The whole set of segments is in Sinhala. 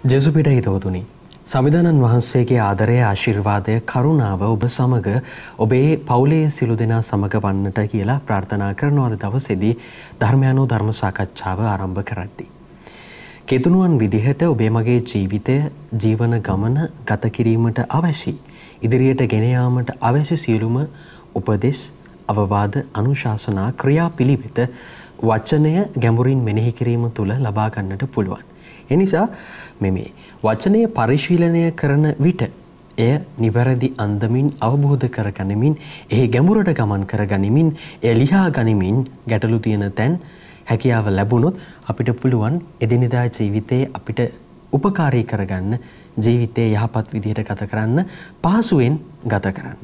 ජෙසුපිට හිතවතුනි සමිධානන් වහන්සේගේ ආදරය ආශිර්වාදය කරුණාව ඔබ සමග ඔබේ පවුලේ සිළු දෙනා සමග වන්නට කියලා ප්‍රාර්ථනා කරන අද දවසේදී ධර්මයන්ෝ ධර්ම සාකච්ඡාව ආරම්භ කරද්දී කෙතුණුවන් විදිහට ඔබේ මගේ ජීවිතය ජීවන ගමන ගත කිරීමට අවශ්‍ය ඉදිරියට ගෙන යාමට අවශ්‍ය සියලුම උපදෙස් අවවාද අනුශාසනා ක්‍රියා පිළිවෙත වචනය ගැඹුරින් මෙනෙහි කිරීම තුළ ලබා ගන්නට පුළුවන්. එනිසා මේ වචනය පරිශීලනය කරන විට එය නිවැරදි අන්දමින් අවබෝධ කරගනිමින් එහි ගැඹුරට ගමන් කරගනිමින් එය ලියා ගනිමින් ගැටලු තියෙන තැන් හැකියාව ලැබුණොත් අපිට පුළුවන් එදිනෙදා ජීවිතයේ අපිට උපකාරී කරගන්න ජීවිතයේ යහපත් විදිහට ගත කරන්න පහසුවෙන් ගත කරන්න.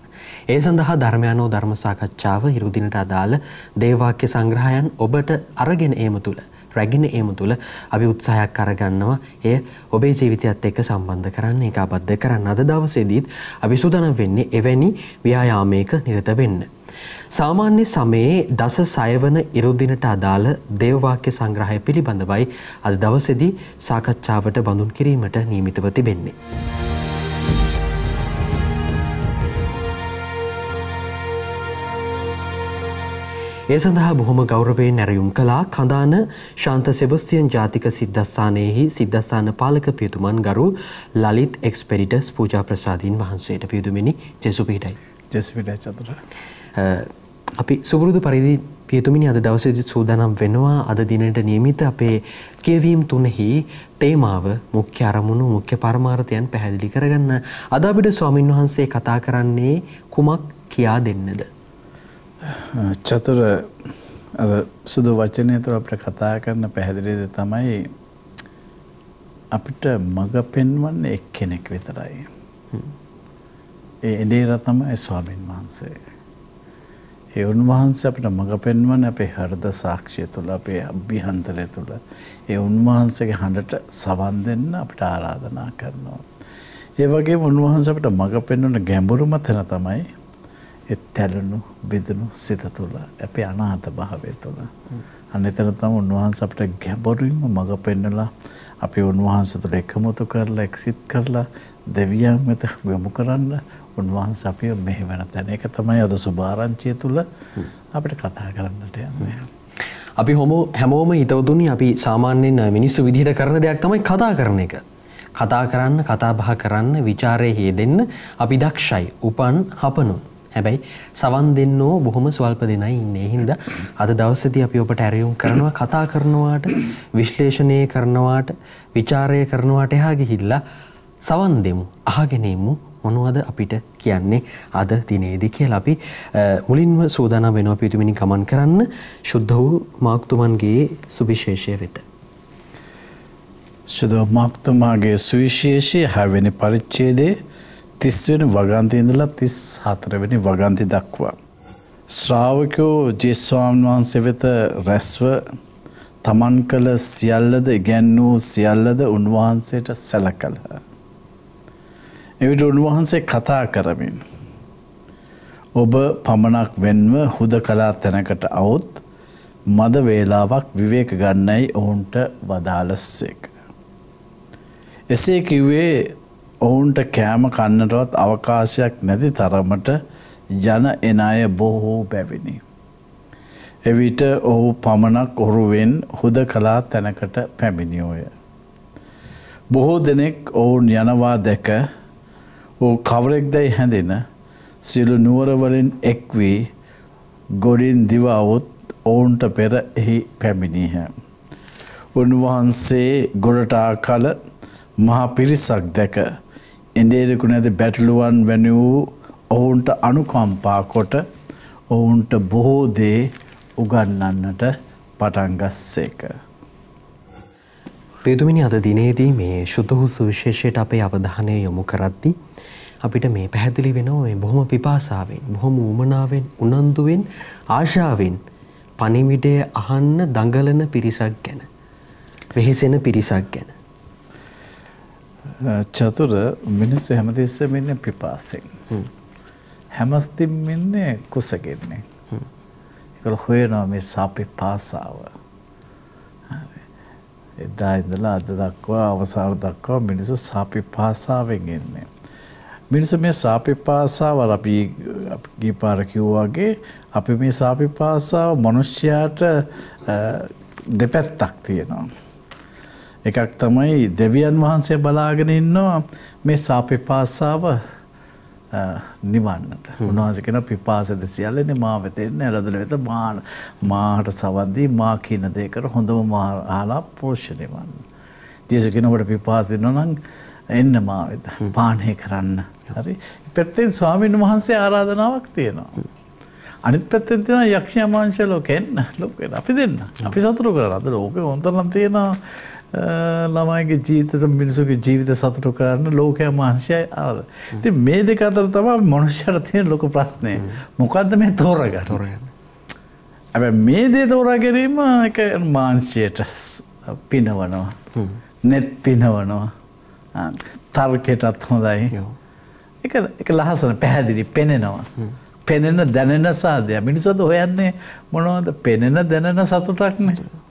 ඒ සඳහා ධර්මයන්ෝ ධර්ම සාකච්ඡාව හිරු දිනට අදාළ දේවාක්‍ය සංග්‍රහයන් ඔබට අරගෙන ඒම තුල රැගෙන ඒම තුල අපි උත්සාහයක් අරගන්නවා එය ඔබේ ජීවිතයත් එක්ක සම්බන්ධ කරන්න ඒකාබද්ධ කරන්න. අද දවසේදීත් අපි සූදානම් වෙන්නේ එවැනි ව්‍යායාමයක නිරත වෙන්න. සාමාන්‍ය සමයේ දස සයවන ඉරුදිනට අදාළ දේවවාක්‍ය සංග්‍රහය පිළිබඳවයි අද දවසේදී සාකච්ඡාවට බඳුන් කිරීමට නියමිතව තිබෙන්නේ. ඒ සඳහා බොහොම ගෞරවයෙන් ඇරයුම් කළා කඳාන ශාන්ත සෙබස්තියන් ජාතික සිද්ධාස්ථානයේහි සිද්ධාස්ථාන පාලක පියතුමන් ගරු ලලිත් එක්ස්පෙරිටස් පූජා ප්‍රසාදීන් වහන්සේට පියතුමනි ජෙසුපිටයි. ජෙසුපිටයි චතුර. අපි සුපුරුදු පරිදි පියතුමිනි අද දවසේදී සූදානම් වෙනවා අද දිනට නියමිත අපේ කියවීම් තුනෙහි තේමාව මුඛ්‍ය අරමුණු මුඛ්‍ය පරමාර්ථයන් පැහැදිලි කරගන්න. අද අපිට ස්වාමින් වහන්සේ කතා කරන්නේ කුමක් කියා දෙන්නද? චතුර අද සුදු වචනය තුළ අපිට කතා කරන්න පැහැදිලිද තමයි අපිට මඟ පෙන්වන්නේ එක්කෙනෙක් විතරයි. ඒ එඩේර තමයි ස්වාමීන් වහන්සේ. ඒ උන්වහන්සේ අපිට මඟ පෙන්වන්නේ අපේ හෘද සාක්ෂිය තුළ අපේ අභ්‍යන්තරය තුළ ඒ උන්වහන්සේගේ හඬට සවන් දෙන්න අපිට ආරාධනා කරනවා. ඒ වගේම උන්වහන්සේ අපිට මඟ පෙන්වන ගැඹුරුම තැන තමයි ඒ තැලුණු බිඳුණු සිත තුළ අපේ අනාථ භාවය තුළ අන්න එතන තමයි උන්වහන්සේ අපිට ගැඹුරින්ම මඟ පෙන්වලා අපි උන්වහන්සේ තුළ එකමුතු කරලා එක්සිත් කරලා දෙවියන් වෙත යොමු කරන්න උන්වහන්සේ අපිව මෙහෙවන තැන. ඒක තමයි අද සුභාරංචිය තුළ අපිට කතා කරන්නට යන්නේ. අපි හැමෝම හිතවතුනි අපි සාමාන්‍යයෙන් මිනිස්සු විදිහට කරන දෙයක් තමයි කතා කරන එක. කතා කරන්න කතා බහ කරන්න ਵਿਚාරයේ යෙදෙන්න අපි දක්ෂයි. උපන් හපනු. හැබැයි සවන් දෙන්නෝ බොහොම ස්වල්ප දෙනයි ඉන්නේ. හින්දා අද දවසේදී අපි ඔබට ඇරයුම් කරනවා කතා කරනවාට විශ්ලේෂණය කරනවාට ਵਿਚාරය කරනවාට එහා ගිහිල්ලා සවන් දෙමු අහගෙන ඉමු මොනවද අපිට කියන්නේ අද දිනේදී කියලා අපි මුලින්ම සූදානම් වෙනවා පිටුමිනි ගමන් කරන්න සුද්ධ වූ මාක්තුමන්ගේ සුවිශේෂය වෙත. සුද්ධ මාක්තුමාගේ සුවිශේෂය 6 වෙනි පරිච්ඡේදයේ 30 වෙනි වගන්තිය ඉඳලා 34 වෙනි වගන්ති දක්වා ශ්‍රාවකයෝ ජේස්වාමීන් වහන්සේ වෙත රැස්ව තමන් කළ සියල්ලද ඉගැන්වූ සියල්ලද උන්වහන්සේට සැලකළහ. එවිට උන්වහන්සේ කතා කරමින් ඔබ පමණක් වෙන්ව හුදකලා තැනකට આવොත් මද වේලාවක් විවේක ගන්නයි ඔවුන්ට වදාළසේක. එසේ කිව්වේ ඔවුන්ට කෑම කන්නටවත් අවකාශයක් නැති තරමට යන එන අය බොහෝ බැවිනි. එවිට ඔහු පමණක් ඔරුවෙන් හුදකලා තැනකට පැමිණියෝය. බොහෝ දෙනෙක් ඔවුන් යනවා දැක ඔහු කවරෙක්දැයි හැඳෙන සියලු නුවරවලින් එක් වී ගොඩින් දිව આવොත් ඔවුන්ට පෙර එහි පැමිණියහ. උන්වහන්සේ ගොඩට ආ කල මහා පිරිසක් දැක එඬේරෙකු නැති බැටළුවන් වැනි වූ ඔවුන්ට අනුකම්පා කොට ඔවුන්ට බොහෝ දේ උගන්වන්නට පටන් ගස්සේක. පියතුමිනි අද දිනේදී මේ සුද්ධ වූ සුවිශේෂයට අපේ අවධානය යොමු කරද්දී අපිට මේ පැහැදිලි වෙනවා මේ බොහොම පිපාසාවෙන් බොහොම උමනාවෙන් උනන්දුවෙන් ආශාවෙන් පණිවිඩය අහන්න දඟලන පිරිසක් ගැන වෙහෙසෙන පිරිසක් ගැන. චතුර මිනිස්සු හැමතිස්සෙම ඉන්නේ පිපාසෙන්. හැමස්තිම් ඉන්නේ කුසගෙන්නේ. ඒකල හොයනවා මේ සාපිපාසාව. එදා ඉඳලා අද දක්වා අවසාන දක්වා මිනිස්සු සාපිපාසාවෙන් ඉන්නේ. මිනිස්සු මේ සාපිපාසාව අපි ගිය පාර කිව්වා වගේ අපි මේ සාපිපාසාව මිනිස්යාට දෙපැත්තක් තියෙනවා. එකක් තමයි දෙවියන් වහන්සේ බලාගෙන ඉන්නවා මේ සාපිපාසාව නිවන්නට. උන්වහන්සේ කියන පිපාසද සියල්ලනේ මා වෙත එන්නේ ඇලදල වෙත මාට සවන් දී මා කියන දේ කර හොඳම ආලා පෝෂණය වන්න. ජේසුස් කියනකොට පිපාස දෙනවා නම් එන්න මා වෙත පානය කරන්න. හරි. පැත්තෙන් ස්වාමීන් වහන්සේ ආරාධනාවක් තියෙනවා. අනිත් පැත්තෙන් තියෙනවා යක්ෂයා මාංශ ලෝකෙන් ලෝකෙට අපි දෙන්න. අපි සතුටු කරලා අද ලෝකේ හොන්තරම් තියෙනවා ළමයිගේ ජීවිත මිනිසුගේ ජීවිත සතුටු කරන්න ලෝකයා මාංශය ආරාධන. ඉතින් මේ දෙක අතර තමයි මනුෂ්‍යයාට තියෙන ලොකු ප්‍රශ්නේ. මොකද්ද මේ තෝරගන්න? හැබැයි මේ දේ තෝරා ගැනීම එක මාංශයට පිනවනවා. net පිනවනවා. තර්කයටත් හොඳයි. එක ලහසන පැහැදිලි පෙනෙනවා. පෙනෙන දැනෙන සාධය. මිනිස්සුද හොයන්නේ මොනවද? පෙනෙන දැනෙන සතුටක්නේ.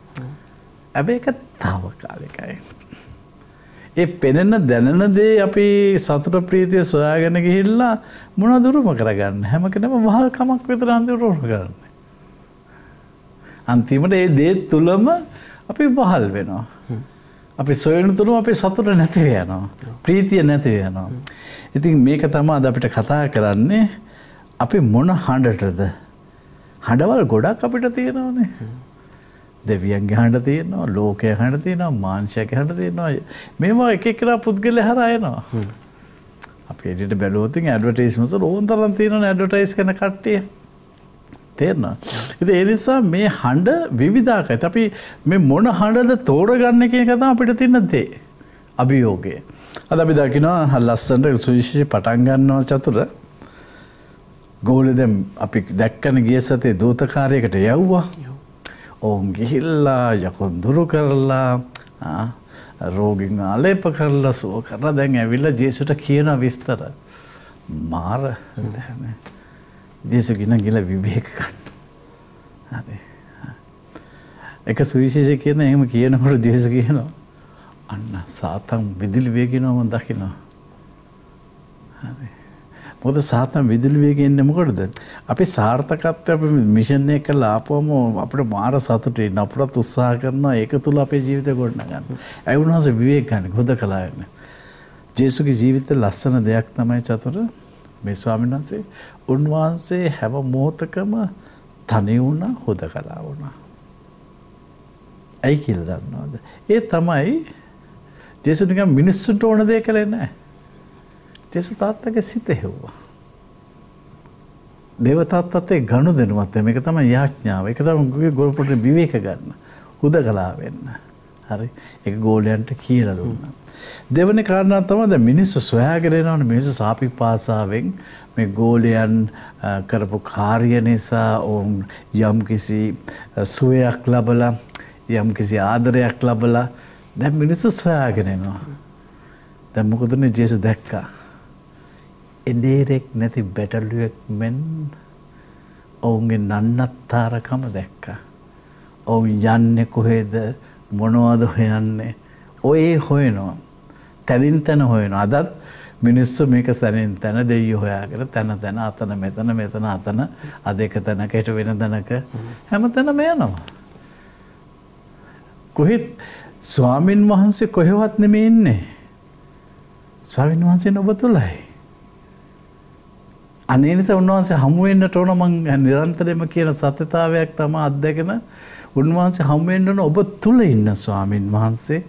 හැබැයි ඒක తాවකාලිකයි. ඒ පෙනෙන දැනෙන දේ අපි සතුට ප්‍රීතිය සොයාගෙන ගිහිල්ලා මොනවද උරුම කරගන්න? හැම කෙනෙම වහල්කමක් විතර අන්තිමට උරුම කරන්නේ. අන්තිමට ඒ දේ තුලම අපි වහල් වෙනවා. අපි සොයන තුලම අපේ සතුට නැති වෙනවා. ප්‍රීතිය නැති වෙනවා. ඉතින් මේක තමයි අද අපිට කතා කරන්නේ. අපි මොන හඬටද? හඬවල් ගොඩක් අපිට තියෙනවානේ. දෙවියන්ගේ හඬ තියෙනවා, ලෝකයේ හඬ තියෙනවා, මාංශයේ හඬ තියෙනවා. මේවා එක එකලා පුද්ගලයා හරහා එනවා. අපි එදිට බැලුවොත් ඇඩ්වර්ටයිස්මන්ට්ස් වල ඕන තරම් තියෙනවානේ ඇඩ්වර්ටයිස් කරන කට්ටිය. තේරෙනවද? ඉතින් ඒ නිසා මේ හඬ විවිධාකාරයි. අපි මේ මොන හඬද තෝරගන්න කියන එක තමයි අපිට තියෙන දේ. අභියෝගය. අද අපි දකිනවා ලස්සනට සුවිශේෂ පටන් ගන්නවා චතුර. ගෝලෙ දැන් අපි දැක්කන ගිය සතේ දූතකාරයකට යවුවා. ඔවුන් ගිහිල්ලා යකුන් දුරු කරලා රෝගීන් ආලේප කරලා සුව කරලා දැන් ඇවිල්ලා ජේසුට කියන විස්තර මාර ජේසු ගිහින් විවේක ගන්න. හරි. එක සුවිශේෂී කියන එහෙම කියනකොට ජේසු කියනවා අන්න සාතන් විදුලි වේගිනවා මම දකිනවා. හරි. මොකද සාතන් විදුලි වේගයෙන් එන්නේ මොකටද? අපි සාර්ථකත්වය අපි මිෂන් එක කරලා ආපුවම අපිට මාර සතුටේ නපුරත් උත්සාහ කරනවා ඒක තුල අපේ ජීවිතය ගොඩනගන්න. ඒ වුණාසේ විවේක ගන්න හොදකලා යන්නේ. ජේසුගේ ජීවිතේ ලස්සන දෙයක් තමයි චතුර මේ ස්වාමීන් වහන්සේ උන්වහන්සේ හැම මොහොතකම තනි වුණා හොදකලා වුණා. ඇයි කියලා දන්නවද? ඒ තමයි ජේසු නිකන් මිනිස්සුන්ට ඕන දේ කළේ නැහැ. ජේසු තාත්තගේ සිත හෙව්වා. දේව තාත්තත් ඒ ගනුදෙනුවත් මේක තමයි යාඥාව. ඒක තමයි ගොල්පොට විවේක ගන්න. හුදකලා වෙන්න. හරි. ඒක ගෝලයන්ට කියලා දුන්නා. දෙවෙනි කාරණා තමයි දැන් මිනිස්සු සොයාගෙන යනවනේ මිනිස්සු සාපිපාසාවෙන් මේ ගෝලයන් කරපු කාර්ය නිසා ඔවුන් යම්කිසි සුවයක් ලැබලා යම්කිසි ආදරයක් ලැබලා දැන් මිනිස්සු සොයාගෙන යනවා. දැන් මොකදනේ ජේසු දැක්කා. එදේරෙක් නැති බැටළුවෙක් මෙන් ඔවුන්ගේ නන්නත්තාරකම දැක්කා. ඔවුන් යන්නේ කොහෙද මොනවද හොයන්නේ? ඔය හොයනවා. තැනින් තැන හොයනවා. අදත් මිනිස්සු මේක සැනින් තැන දෙයියෝ හොයාගෙන තැන තැන අතන මෙතන අතන අද එක තැනක හිට වෙන තැනක හැම තැනම යනවා. කොහෙත් ස්වාමින් වහන්සේ කොහෙවත් නෙමෙයි ඉන්නේ. ස්වාමින් වහන්සේ ඔබ තුලයි. අනේ නිසා උන්වහන්සේ හමු වෙන්නට ඕන මං නිරන්තරයෙන්ම කියන සත්‍යතාවයක් තමයි අත්දැකන උන්වහන්සේ හමු වෙන්න ඕන ඔබ තුල ඉන්න ස්වාමින් වහන්සේ.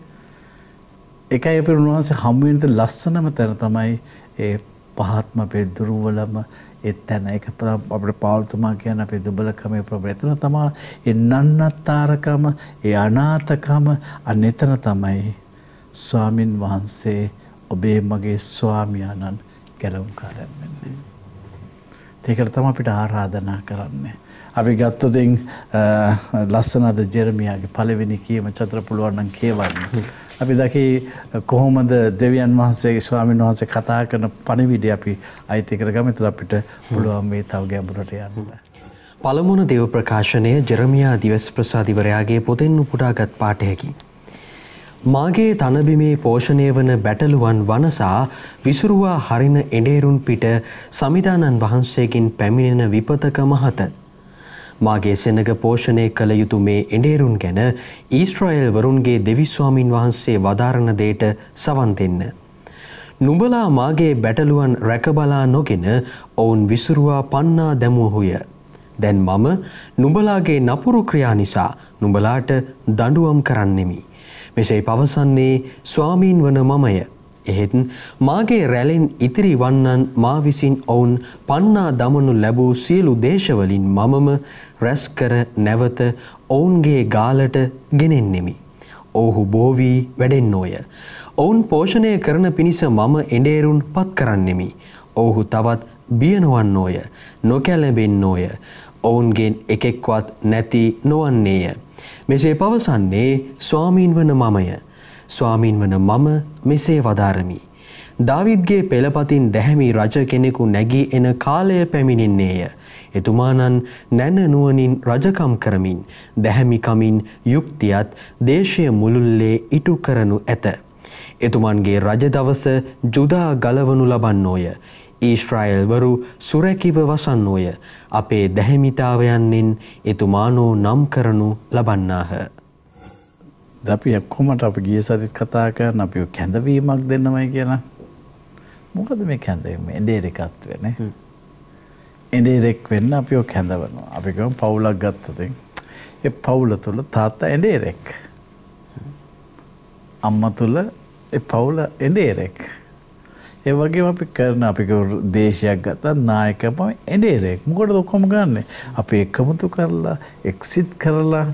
ඒකයි අපේ උන්වහන්සේ හමු වෙන්න ලස්සනම තැන තමයි ඒ පහත්ම අපේ දුර්වලම ඒ තැන. ඒක අපේ පාවුල්තුමා කියන අපේ දුබලකමේ ප්‍රබලතන තමයි ඒ නන්නත්තරකම ඒ අනාථකම අනෙතන තමයි ස්වාමින් වහන්සේ ඔබේ මගේ ස්වාමියාණන් ගැලවුම්කාරයන් වෙන්නේ. ඒකට තමයි අපිට ආරාධනා කරන්නේ. අපි ගත්තොත් ලස්සනද ජෙරමියාගේ පළවෙනි කීම චතුර පුළුවන් නම් කියවන්න. අපි දැකි කොහොමද දෙවියන් වහන්සේගේ ස්වාමීන් වහන්සේ කතා කරන පණිවිඩය අපි අයිති කරගමු. ඒතර අපිට පුළුවන් මේ තව ගැඹුරට යන්න. පළමුවන දේව ප්‍රකාශනය ජෙරමියා දිවස් ප්‍රසාදිවරයාගේ පොතෙන් උපුටාගත් පාඨයකි. මාගේ තනබිමේ පෝෂණය වන බැටළුවන් වනසා විසුරුවා හරින එඬේරුන් පිට සමිදානන් වහන්සේකින් පැමිණෙන විපතක මහත. මාගේ සෙනග පෝෂණය කළ යුතු මේ එඬේරුන් ගැන ඊශ්‍රායෙල් වරුන්ගේ දෙවිස්වාමින් වහන්සේ වදාරන දේට සවන් දෙන්න. නුඹලා මාගේ බැටළුවන් රැකබලා නොගෙන ඔවුන් විසුරුවා පන්නා දැමුවහුය. දැන් මම නුඹලාගේ නපුරු ක්‍රියා නිසා නුඹලාට දඬුවම් කරන්නෙමි. මෙසේ පවසන්නේ ස්වාමීන් වන මමය. එහෙත් මාගේ රැලෙන් ඉතිරි වන්නන් මා විසින් ඔවුන් පන්නා දමනු ලැබූ සියලු දේශවලින් මමම රැස්කර නැවත ඔවුන්ගේ ගාලට ගෙනෙන්නෙමි. ඔවුහු බෝවී වැඩෙන්නෝය. ඔවුන් පෝෂණය කරන පිණිස මම එඬේරුන් පත් කරන්නෙමි. ඔවුහු තවත් බියනවන්නෝය, නොකැලඹෙන්නෝය. ඔවුන්ගෙන් එකෙක්වත් නැති නොවන්නේය. මෙසේ පවසන්නේ ස්වාමීන් වන මමය. ස්වාමීන් වන මම මෙසේ වදාරමි. දාවිද්ගේ පෙළපතින් දැහැමි රජ කෙනෙකු නැගී එන කාලය පැමිණෙන්නේය. එතුමානන් නැන නුවණින් රජකම් කරමින් දැහැමිකමින් යුක්තියත් දේශය මුළුල්ලේ ඉටු කරනු ඇත. එතුමන්ගේ රජ දවස ජුදා ගලවනු ලබන්නෝය. ඊශ්‍රායෙල් වරු සුරැකිව වසන්නෝය. අපේ දැහැමිතාවයන්ෙන් එතුමානෝ නම් කරනු ලබන්නාහ. අපි ඔක්කොමට අපි ගිය සතිත් කතා කරන අපි කැඳවීමක් දෙන්නමයි කියලා. මොකද මේ කැඳවීම එඬේරෙක්වත් වෙන්නේ. එඬේරෙක් වෙන්න අපි ඔය කැඳවනවා. අපි ගම පවුලක් ගත්තොත් ඒ පවුල තුල තාත්තා එඬේරෙක්. අම්මා තුල ඒ පවුල එඬේරෙක්. ඒ වගේම අපි කරන අපි දේශයක් ගත්තා නායකම එඬේරෙක්. මොකටද ඔක්කොම ගන්නෙ? අපි එකමුතු කරලා එක්සිට් කරලා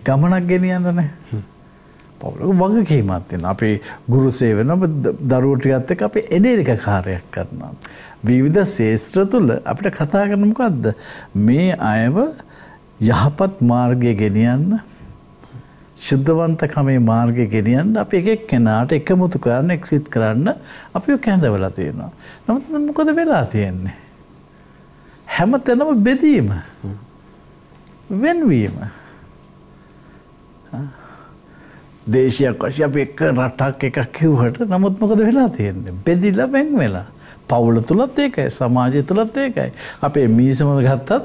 ගමනක් ගෙනියන්න නේ. පවුලක වගකීමක් තියෙනවා. අපි ගුරු සේවන දරුවෝ ටිකත් එක්ක අපි එඬේරික කාර්යයක් කරනවා. විවිධ ශාස්ත්‍ර තුල අපිට කතා කරන මොකද්ද? මේ අයව යහපත් මාර්ගයේ ගෙනියන්න, ශුද්ධවන්තකමේ මාර්ගයේ ගෙනියන්න අපි එක එක්කෙනාට එකමුතු කරන්න, එක්සිට් කරන්න අපි කැඳවලා තියෙනවා. නමුත් මොකද වෙලා තියෙන්නේ? හැමතැනම බෙදීම, වෙන්වීම. දේශයක් වශයෙන් අපි එක රටක් එකක් කිව්වට නමුත් මොකද වෙලා තියෙන්නේ? බෙදිලා වෙන් වෙලා. පවුල තුලත් ඒකයි, සමාජය තුලත් ඒකයි. අපේ මීසම ගත්තත්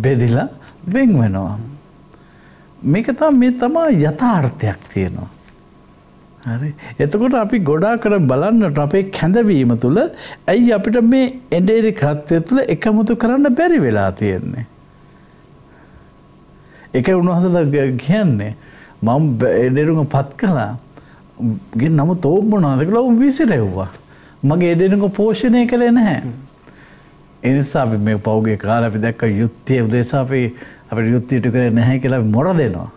බෙදිලා වෙන් වෙනවා. මේක තමයි යථාර්ථයක් තියෙනවා. හරි. එතකොට අපි ගොඩාකට බලන්නට අපේ කැඳවීම තුළ ඇයි අපිට මේ එඬේරිකත්වය තුළ එකමුතු කරන්න බැරි වෙලා තියෙන්නේ? ඒක උන්වහන්සේලා කියන්නේ මම එඬේරුම පත් කළා. නමුත් ඕම් මොනවද කියලා ඕම් විසිරෙව්වා. මගේ එඬේරුම පෝෂණය කළේ නැහැ. ඒ නිසා අපි මේ පෞගේ කාලේ අපි දැක්ක යුද්ධයේ උදෙසා අපිට යුද්ධයට කරේ නැහැ කියලා අපි මොර දෙනවා.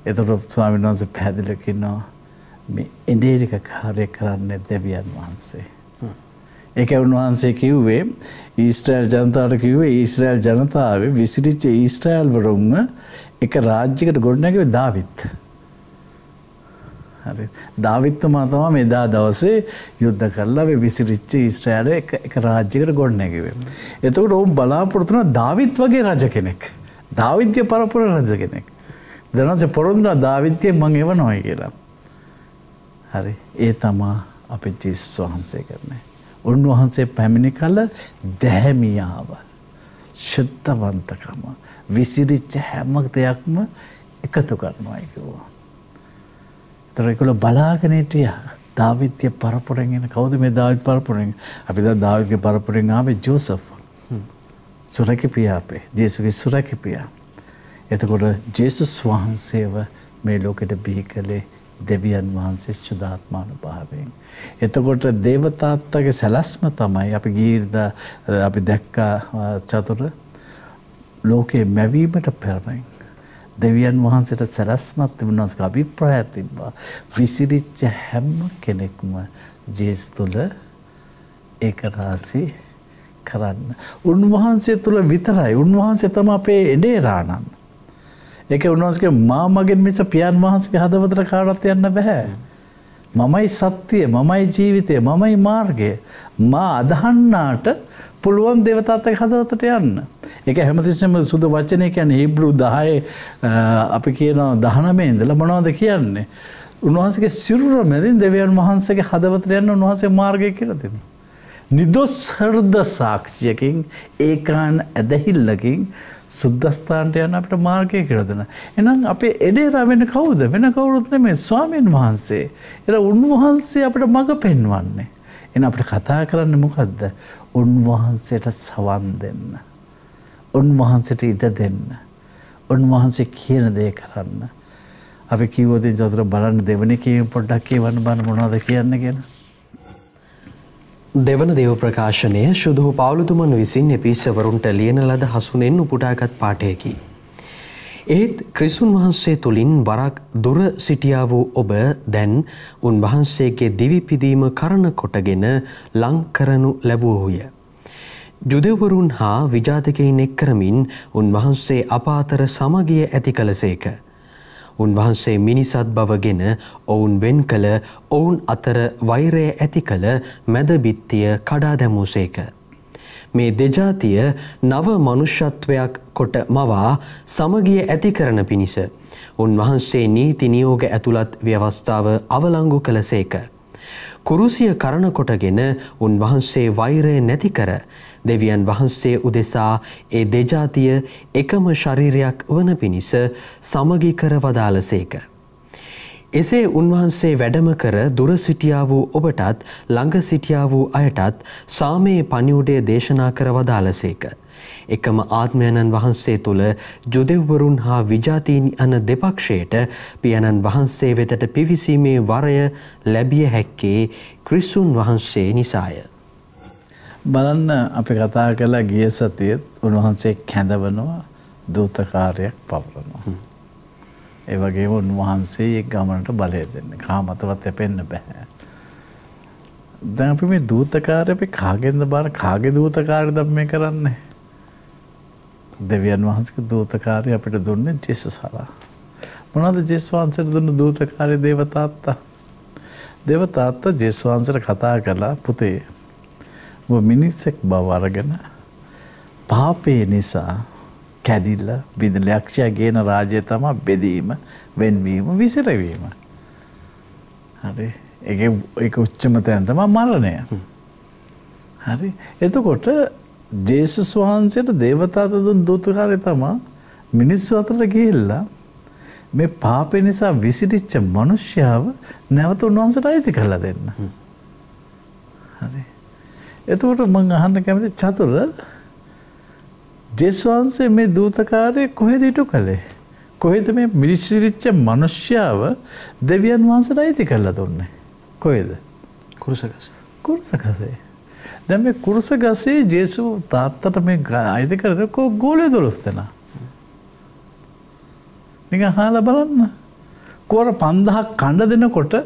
එතකොට ස්වාමීන් වහන්සේ පැහැදිලිව කියනවා මේ එඬේරික කාර්ය කරන්නේ දෙවියන් වහන්සේ. ඒකේ උන්වහන්සේ කිව්වේ ඊශ්‍රායල් ජනතාවට කිව්වේ ඊශ්‍රායල් ජනතාවේ විසිරිච්ච ඊශ්‍රායල් වරුන්ව එක රාජ්‍යයකට ගොඩනැගුවේ දාවිත්. හරි. දාවිත්තුමා තමයි මේ දවසේ යුද්ධ කරලා මේ විසිරිච්ච ඊශ්‍රායල් එක රාජ්‍යයකට ගොඩනැගුවේ. එතකොට ඔවුන් බලාපොරොත්තු වෙන දාවිත් වගේ රජ කෙනෙක්. දාවිත්ගේ පරපුර රජ කෙනෙක්. දනසේ පොරොන්දා දාවිත්ගේ මං එවනවායි කියලා. හරි. ඒ තමයි අපේ ජේසුස් වහන්සේ කරන්නේ. උන්වහන්සේ පැමිණි කල දැහැමියාව, ශුද්ධවන්තකම, විසිරිච්ච හැම දෙයක්ම එකතු කරනවා කිව්වා. ඒතර ඒකල බලාගෙන හිටියා දාවිත්ගේ පරපුරෙන් එන කවුද මේ දාවිත් පරපුරෙන්? අපි දැන් දාවිත්ගේ පරපුරෙන් ආවේ ජෝසප්. සුරකිපියා අපේ ජේසුගේ සුරකිපියා. එතකොට ජේසුස් වහන්සේව මේ ලෝකෙට බිහි කළේ දෙවියන් වහන්සේ ශුද්ධාත්මානුභාවයෙන්. එතකොට දේවතාත්තගේ සැලැස්ම තමයි අපි ගිහිල්ලා අපි දැක්කා චතුර ලෝකේ මැවීමට පෙරම දෙවියන් වහන්සේට සැලැස්මක් තිබුණා, අභිප්‍රායක් තිබ්බා. විසිරිච්ච හැම කෙනෙක්ම ජේසුස් තුළ ඒක රාසි කරන්න. උන්වහන්සේ තුළ විතරයි. උන්වහන්සේ තමයි අපේ එඬේරාණන්. ඒක උන්වහන්සේගේ මාමගෙන් මිස පියාණන් වහන්සේගේ හදවතට කාටවත් යන්න බෑ. මමයි සත්‍යය, මමයි ජීවිතය, මමයි මාර්ගය. මා අදහන්නාට පුළුවන් දේවතාවගේ හදවතට යන්න. ඒක හැමතිස්සෙම සුදු වචනේ කියන්නේ හීබ්‍රු 10 අපි කියනවා 19 ඉඳලා මොනවද කියන්නේ? උන්වහන්සේගේ සිරුර මැදින් දෙවියන් වහන්සේගේ හදවතට යන්න උන්වහන්සේ මාර්ගය කියලා දෙනවා. නිදොස් හෘද සාක්ෂියකින් ඒකාන ඇදහිල්ලකින් සුද්ධස්ථානට යන අපිට මාර්ගය කියලා දෙනවා. එහෙනම් අපේ එඩේරා වෙන කවුද? වෙන කවුරුත් නෙමෙයි ස්වාමීන් වහන්සේ. ඒක උන්වහන්සේ අපිට මඟ පෙන්වන්නේ. එහෙනම් අපිට කතා කරන්නේ මොකද්ද? උන්වහන්සේට සවන් දෙන්න. උන්වහන්සේට ඉඩ දෙන්න. උන්වහන්සේ කියන දේ කරන්න. අපි කිව්වොත් ඉතින් බලන්න දෙවෙනි කීම පොඩ්ඩක් කියවන්න බලන්න මොනවද කියන්නේ කියලා. දෙවන දේව ප්‍රකාශනය ශුද්ධ පවුලුතුමන් විසින් එපිසවරුන්ට ලියන ලද හසුනෙන් උපුටාගත් පාඨයකි. ඒත් ක්‍රිස්තුන් වහන්සේ තුලින් වරක් දුර සිටියා වූ ඔබ දැන් උන්වහන්සේගේ දිවි පිදීම කරන කොටගෙන ලං කරනු ලැබුවෝය. ජුදෙව්වරුන් හා විජාතිකයින් එක් කරමින් උන්වහන්සේ අප අතර සමගිය ඇති කළසේක. උන්වහන්සේ මිනිසත් බවගෙන ඔවුන් වෙන් කළ ඔවුන් අතර වෛරය ඇති කළ මැද බිත්තිය කඩා දැමූසේක. මේ දෙජාතිය නව මනුෂ්‍යත්වයක් කොට මවා සමගිය ඇති කරන පිණිස උන්වහන්සේ නීති නියෝග ඇතුළත් ව්‍යවස්ථාව අවලංගු කළසේක. කුරුසිය කරන කොටගෙන උන්වහන්සේ වෛරය නැති කර දෙවියන් වහන්සේ උදෙසා ඒ දෙජාතිය එකම ශරීරයක් වන පිණිස සමගි කර වදාළසේක. එසේ උන්වහන්සේ වැඩම කර දුර සිටියා වූ ඔබටත් ළඟ සිටියා වූ අයටත් සාමයේ පණිවුඩය දේශනා කර වදාළසේක. එකම ආත්මයන්න් වහන්සේ තුල ජුදෙව්වරුන් හා විජාතීන් යන දෙපක්ෂයට පියාණන් වහන්සේ වෙතට පිවිසීමේ වරය ලැබිය හැක්කේ ක්‍රිස්තුන් වහන්සේ නිසාය. බලන්න අපි කතා කළා ගිය සතියේත් උන්වහන්සේ කැඳවනවා දූතකාරයක් පවරනවා. ඒ වගේම උන්වහන්සේ ඒ ගමනට බලය දෙන්නේ. කාමතවත් යැපෙන්න බෑ. දැන් අපි මේ දූතකාරය අපි කාගෙන්ද බාර කාගේ දූතකාරයද මේ කරන්නේ? දෙවියන් වහන්සේගේ දූතකාරය අපිට දුන්නේ ජේසුස් හරහා. මොනවද ජේසුස් වහන්සේට දුන්න දූතකාරය? දේවතාත්තා. දේවතාත්තා ජේසුස් වහන්සේට කතා කළා පුතේ ඔබ මිනිසෙක් බව අරගෙන පාපේ නිසා කැඩිලා බිඳලා යක්ෂයා ගේන රාජ්‍යය තමයි බෙදීම, වෙන්වීම, විසිරවීම. හරි. ඒක උච්චම තැන තමයි මරණය. හරි. එතකොට ජේසුස් වහන්සේට දේවතාවත දුන් දූතකාරය තමයි මිනිස්සු අතර ගිහිල්ලා මේ පාපේ නිසා විසිරිච්ච මිනිස්යාව නැවත උන්වහන්සේට අයිති කරලා දෙන්න. හරි. එතකොට මම අහන්න කැමති චතුර ජේසුස් වහන්සේ මේ දූතකාරය කොහෙද ඉටු කළේ? කොහෙද මේ මිරිසිරිච්ච මිනිස්යාව දෙවියන් වහන්සේට අයිති කරලා දුන්නේ? කොහෙද? කුරුසගසේ. කුරුසගසේ. දැන් මේ කුරුසගසේ ජේසුස් තාත්තට මේ අයිති කරද ගෝලයේ 12 දෙනා. නිකන් අහලා බලන්න. කොර 5000ක් කණ්ඩ දෙනකොට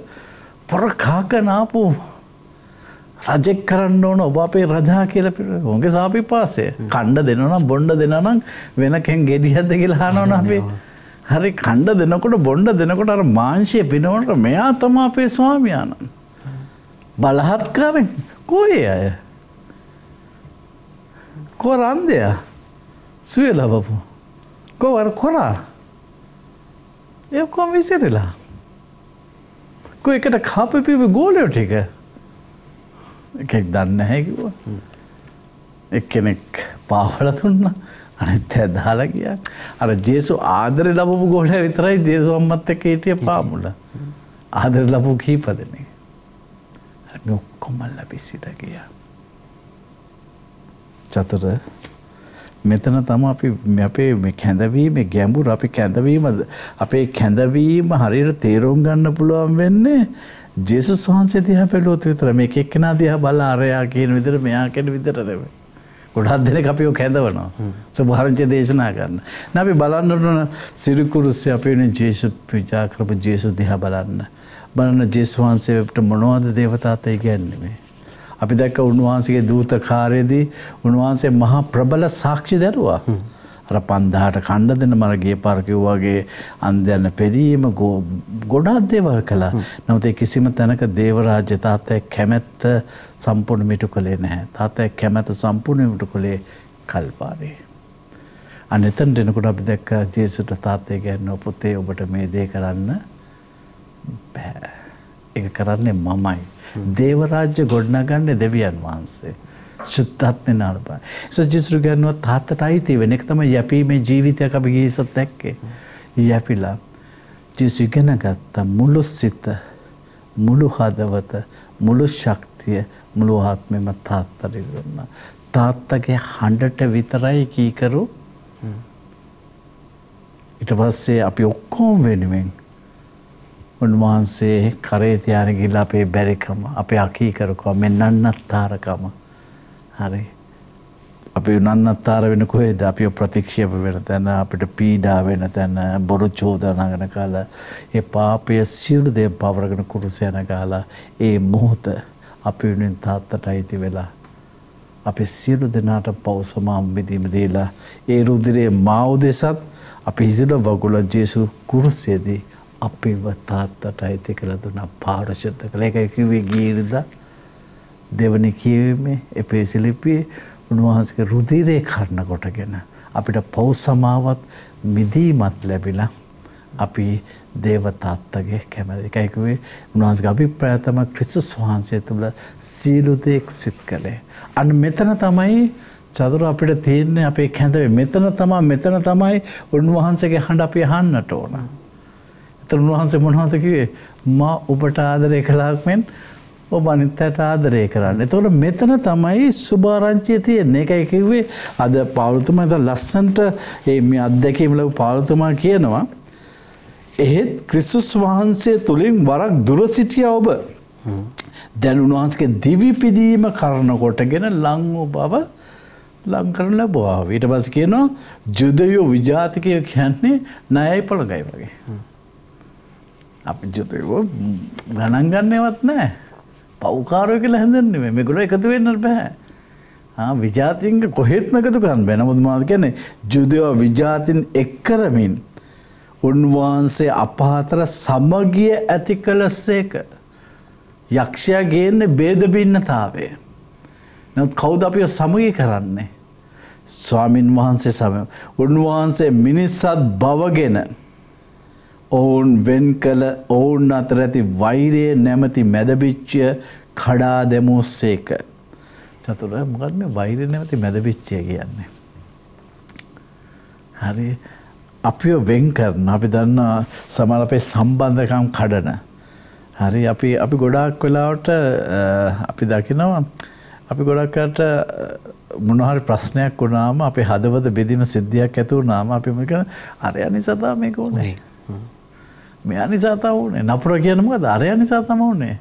පොර කාකන ආපු රජෙක් කරන්න ඕන ඔබ අපේ රජා කියලා පිළිගන්න. උන්ගේ සාපි පාසය. කණ්ඩ දෙනවා නම් බොණ්ඩ දෙනවා නම් වෙන කෙන් ගෙඩියක්ද කියලා අහනවනේ අපි. හරි කණ්ඩ දෙනකොට බොණ්ඩ දෙනකොට අර මාංශය පිනවනකොට මෙයා තමයි අපේ ස්වාමියාණන්. බලහත්කාරෙන් කොහේ අය? කොරන්දයා සුවේ ලබපු. කොවර කොරා. ඒ කොම් විසිරලා. කොයකට කාපපිව ගෝලියෝ ටික. එකෙක් දන්නේ නැහැ කිව්වා. එක්කෙනෙක් පාවල දුන්නා. අනිත් අය දාලා ගියා. අර ජේසු ආදරේ ලැබපු ගෝලයා විතරයි ජේසු අම්මත් එක්ක හිටිය පාමුල. ආදරේ ලැබපු කීප දෙනෙක්. අර මේ ඔක්කොම ලැබිසිට ගියා. චතුර මෙතන තමයි අපි අපේ මේ කැඳවීමේ ගැඹුර අපි අපේ කැඳවීම හරියට තේරුම් ගන්න පුළුවන් වෙන්නේ ජේසුස් වහන්සේ දිහා බැලුවොත් විතරයි. මේක එක්කෙනා දිහා බලලා අරයා කියන විදිහට මෙයා කියන විදිහට නෙවෙයි. ගොඩක් දෙනෙක් අපිව කැඳවනවා. සුභාරංචි දේශනා කරන්න. නා අපි බලන්න ඕන සිරිකුරුස්සේ අපේ ජේසුස් පූජා කරපු ජේසුස් දිහා බලන්න. බලන්න ජේසුස් වහන්සේට මොනවද දේවතාවතේ කියන්නේ. අපි දැක්ක උන්වහන්සේගේ දූතකාරයේදී උන්වහන්සේ මහා ප්‍රබල සාක්ෂි දරුවා. අර 5000ට කන්න දෙන්න මර ගිය පාර කිව්වාගේ අන්දයන් පෙරීම ගොඩාක් දේවල් කළා. නමුත් ඒ කිසිම තැනක දේවරාජ්‍ය තාත්තේ කැමැත්ත සම්පූර්ණ මිටු කළේ නැහැ. තාත්තේ කැමැත්ත සම්පූර්ණ මිටු කළේ කල්පාරේ. අන්න එතනට එනකොට අපි දැක්ක ජේසුට තාත්තේ කියනවා පුතේ ඔබට මේ දේ කරන්න බෑ. ඒක කරන්නේ මමයි. දේවරාජ්‍ය ගොඩනගන්නේ දෙවියන් වහන්සේ. ශුද්ධාත්මේ නාරබා. ජේසුස් කියනවා තාත්තට අයිති වෙන එක තමයි යැපීමේ ජීවිතයක් අපි ගිහිසත් දැක්කේ. යැපිලා ජේසුස් ඉගෙන ගත්ත මුළු සිත, මුළු හදවත, මුළු ශක්තිය, මුළු ආත්මෙම තාත්තට දුන්නා. තාත්තගේ හඬට විතරයි කීකරු. ඊට පස්සේ අපි ඔක්කොම වෙනුවෙන් උන්වහන්සේ කරේ තියාගෙන ගිහලා අපේ බැරිකම, අපේ අකීකරුකම, මේ නන්නත්තරකම හරි අපි නන්නත්තර වෙන කොහෙද අපි ප්‍රතික්ෂේප වෙන තැන, අපිට පීඩා වෙන තැන, බොරු චෝදනා කරන කාලා, ඒ පාපය සියලු දේ පවරගෙන කුරුස යන කාලා, ඒ මොහොත අපි වෙනුවෙන් තාත්තට අයිති වෙලා අපි සියලු දෙනාට පෞසමාම් බෙදීම දීලා ඒ රුධිරේ මා උදෙසත් අපි හිසිල වගුල ජේසු කුරුසයේදී අපිව තාත්තට අයිති කළ දුන්නා. පාරිශුද්ධ කළ එකයි කිව්වේ ගීරිදා දෙවනි කියවීමේ එපේසිලිපියේ උන්වහන්සේගේ රුධිරේ කර්ණ කොටගෙන අපිට පෞසමාවත් මිදීමත් ලැබිලා අපි දේව තාත්තගේ කැමැති. ඒකයි කිව්වේ උන්වහන්සේගේ අභිප්‍රාය තමයි ක්‍රිස්තුස් වහන්සේ තුළ සීල දේ සිත් කළේ. අන්න මෙතන තමයි චතුර අපිට තියෙන්නේ අපේ කැඳවේ. මෙතන තමයි උන්වහන්සේගේ හඬ අපි අහන්නට ඕන. ඒතර උන්වහන්සේ මොනවද කිව්වේ? මා ඔබට ආදරය කළාක් මෙන් ඔබ අනිත්යට ආදරය කරන්න. එතකොට මෙතන තමයි සුභාරංචිය තියෙන්නේ. ඒකයි කිව්වේ අද පාවුල්තුමා ඉතින් ලස්සන්ට මේ අත්දැකීම් ලැබු පාවුල්තුමා කියනවා එහෙත් ක්‍රිස්තුස් වහන්සේ තුලින් වරක් දුර සිටියා ඔබ. දැන් උන්වහන්සේගේ දිවි පිදීම කරන කොටගෙන ලං වූ බව ලං කරන ලැබුවා. ඊට පස්සේ කියනවා ජුදයෝ විජාතිකයෝ කියන්නේ ණයයි පොළගයි වගේ. අපි ජුදයෝ ගණන් ගන්නවත් නැහැ. පව්කාරයෝ කියලා හැඳින්වෙන්නේ. මේගොල්ලෝ එකතු වෙන්න බෑ. විජාතින්ක කොහෙත්ම එකතු කරන්න බෑ. නමුත් මොනවද කියන්නේ? ජුදයෝ විජාතින් එක් කරමින් උන්වහන්සේ අප අතර සමගිය ඇති කළසේක. යක්ෂයා ගේන්නේ ભેද භින්නතාවය. නමුත් කවුද අපිව සමගි කරන්නේ? ස්වාමින් වහන්සේ සමග. උන්වහන්සේ මිනිස්සත් බවගෙන ඔවුන් වෙන් කළ ඔවුන් අතර ඇති වෛරයේ නැමැති මැදබිච්චය කඩා දැමූසේක. චතුර මොකක්ද මේ වෛරය නැමැති මැදබිච්චය කියන්නේ? හරි අපිව වෙන් කරන, අපි දන්නා සමහර අපේ සම්බන්ධකම් කඩන. හරි අපි ගොඩාක් වෙලාවට අපි දකිනවා අපි ගොඩක්කට මොනවා හරි ප්‍රශ්නයක් වුණාම අපේ හදවත බෙදින සිද්ධියක් ඇති වුණාම අපි මොකද අරයා නිසා තමයි මේක උනේ. මෙයා නිසා තමයි උනේ. නපුර කියන්නේ මොකද? අරයා නිසා තමයි උනේ.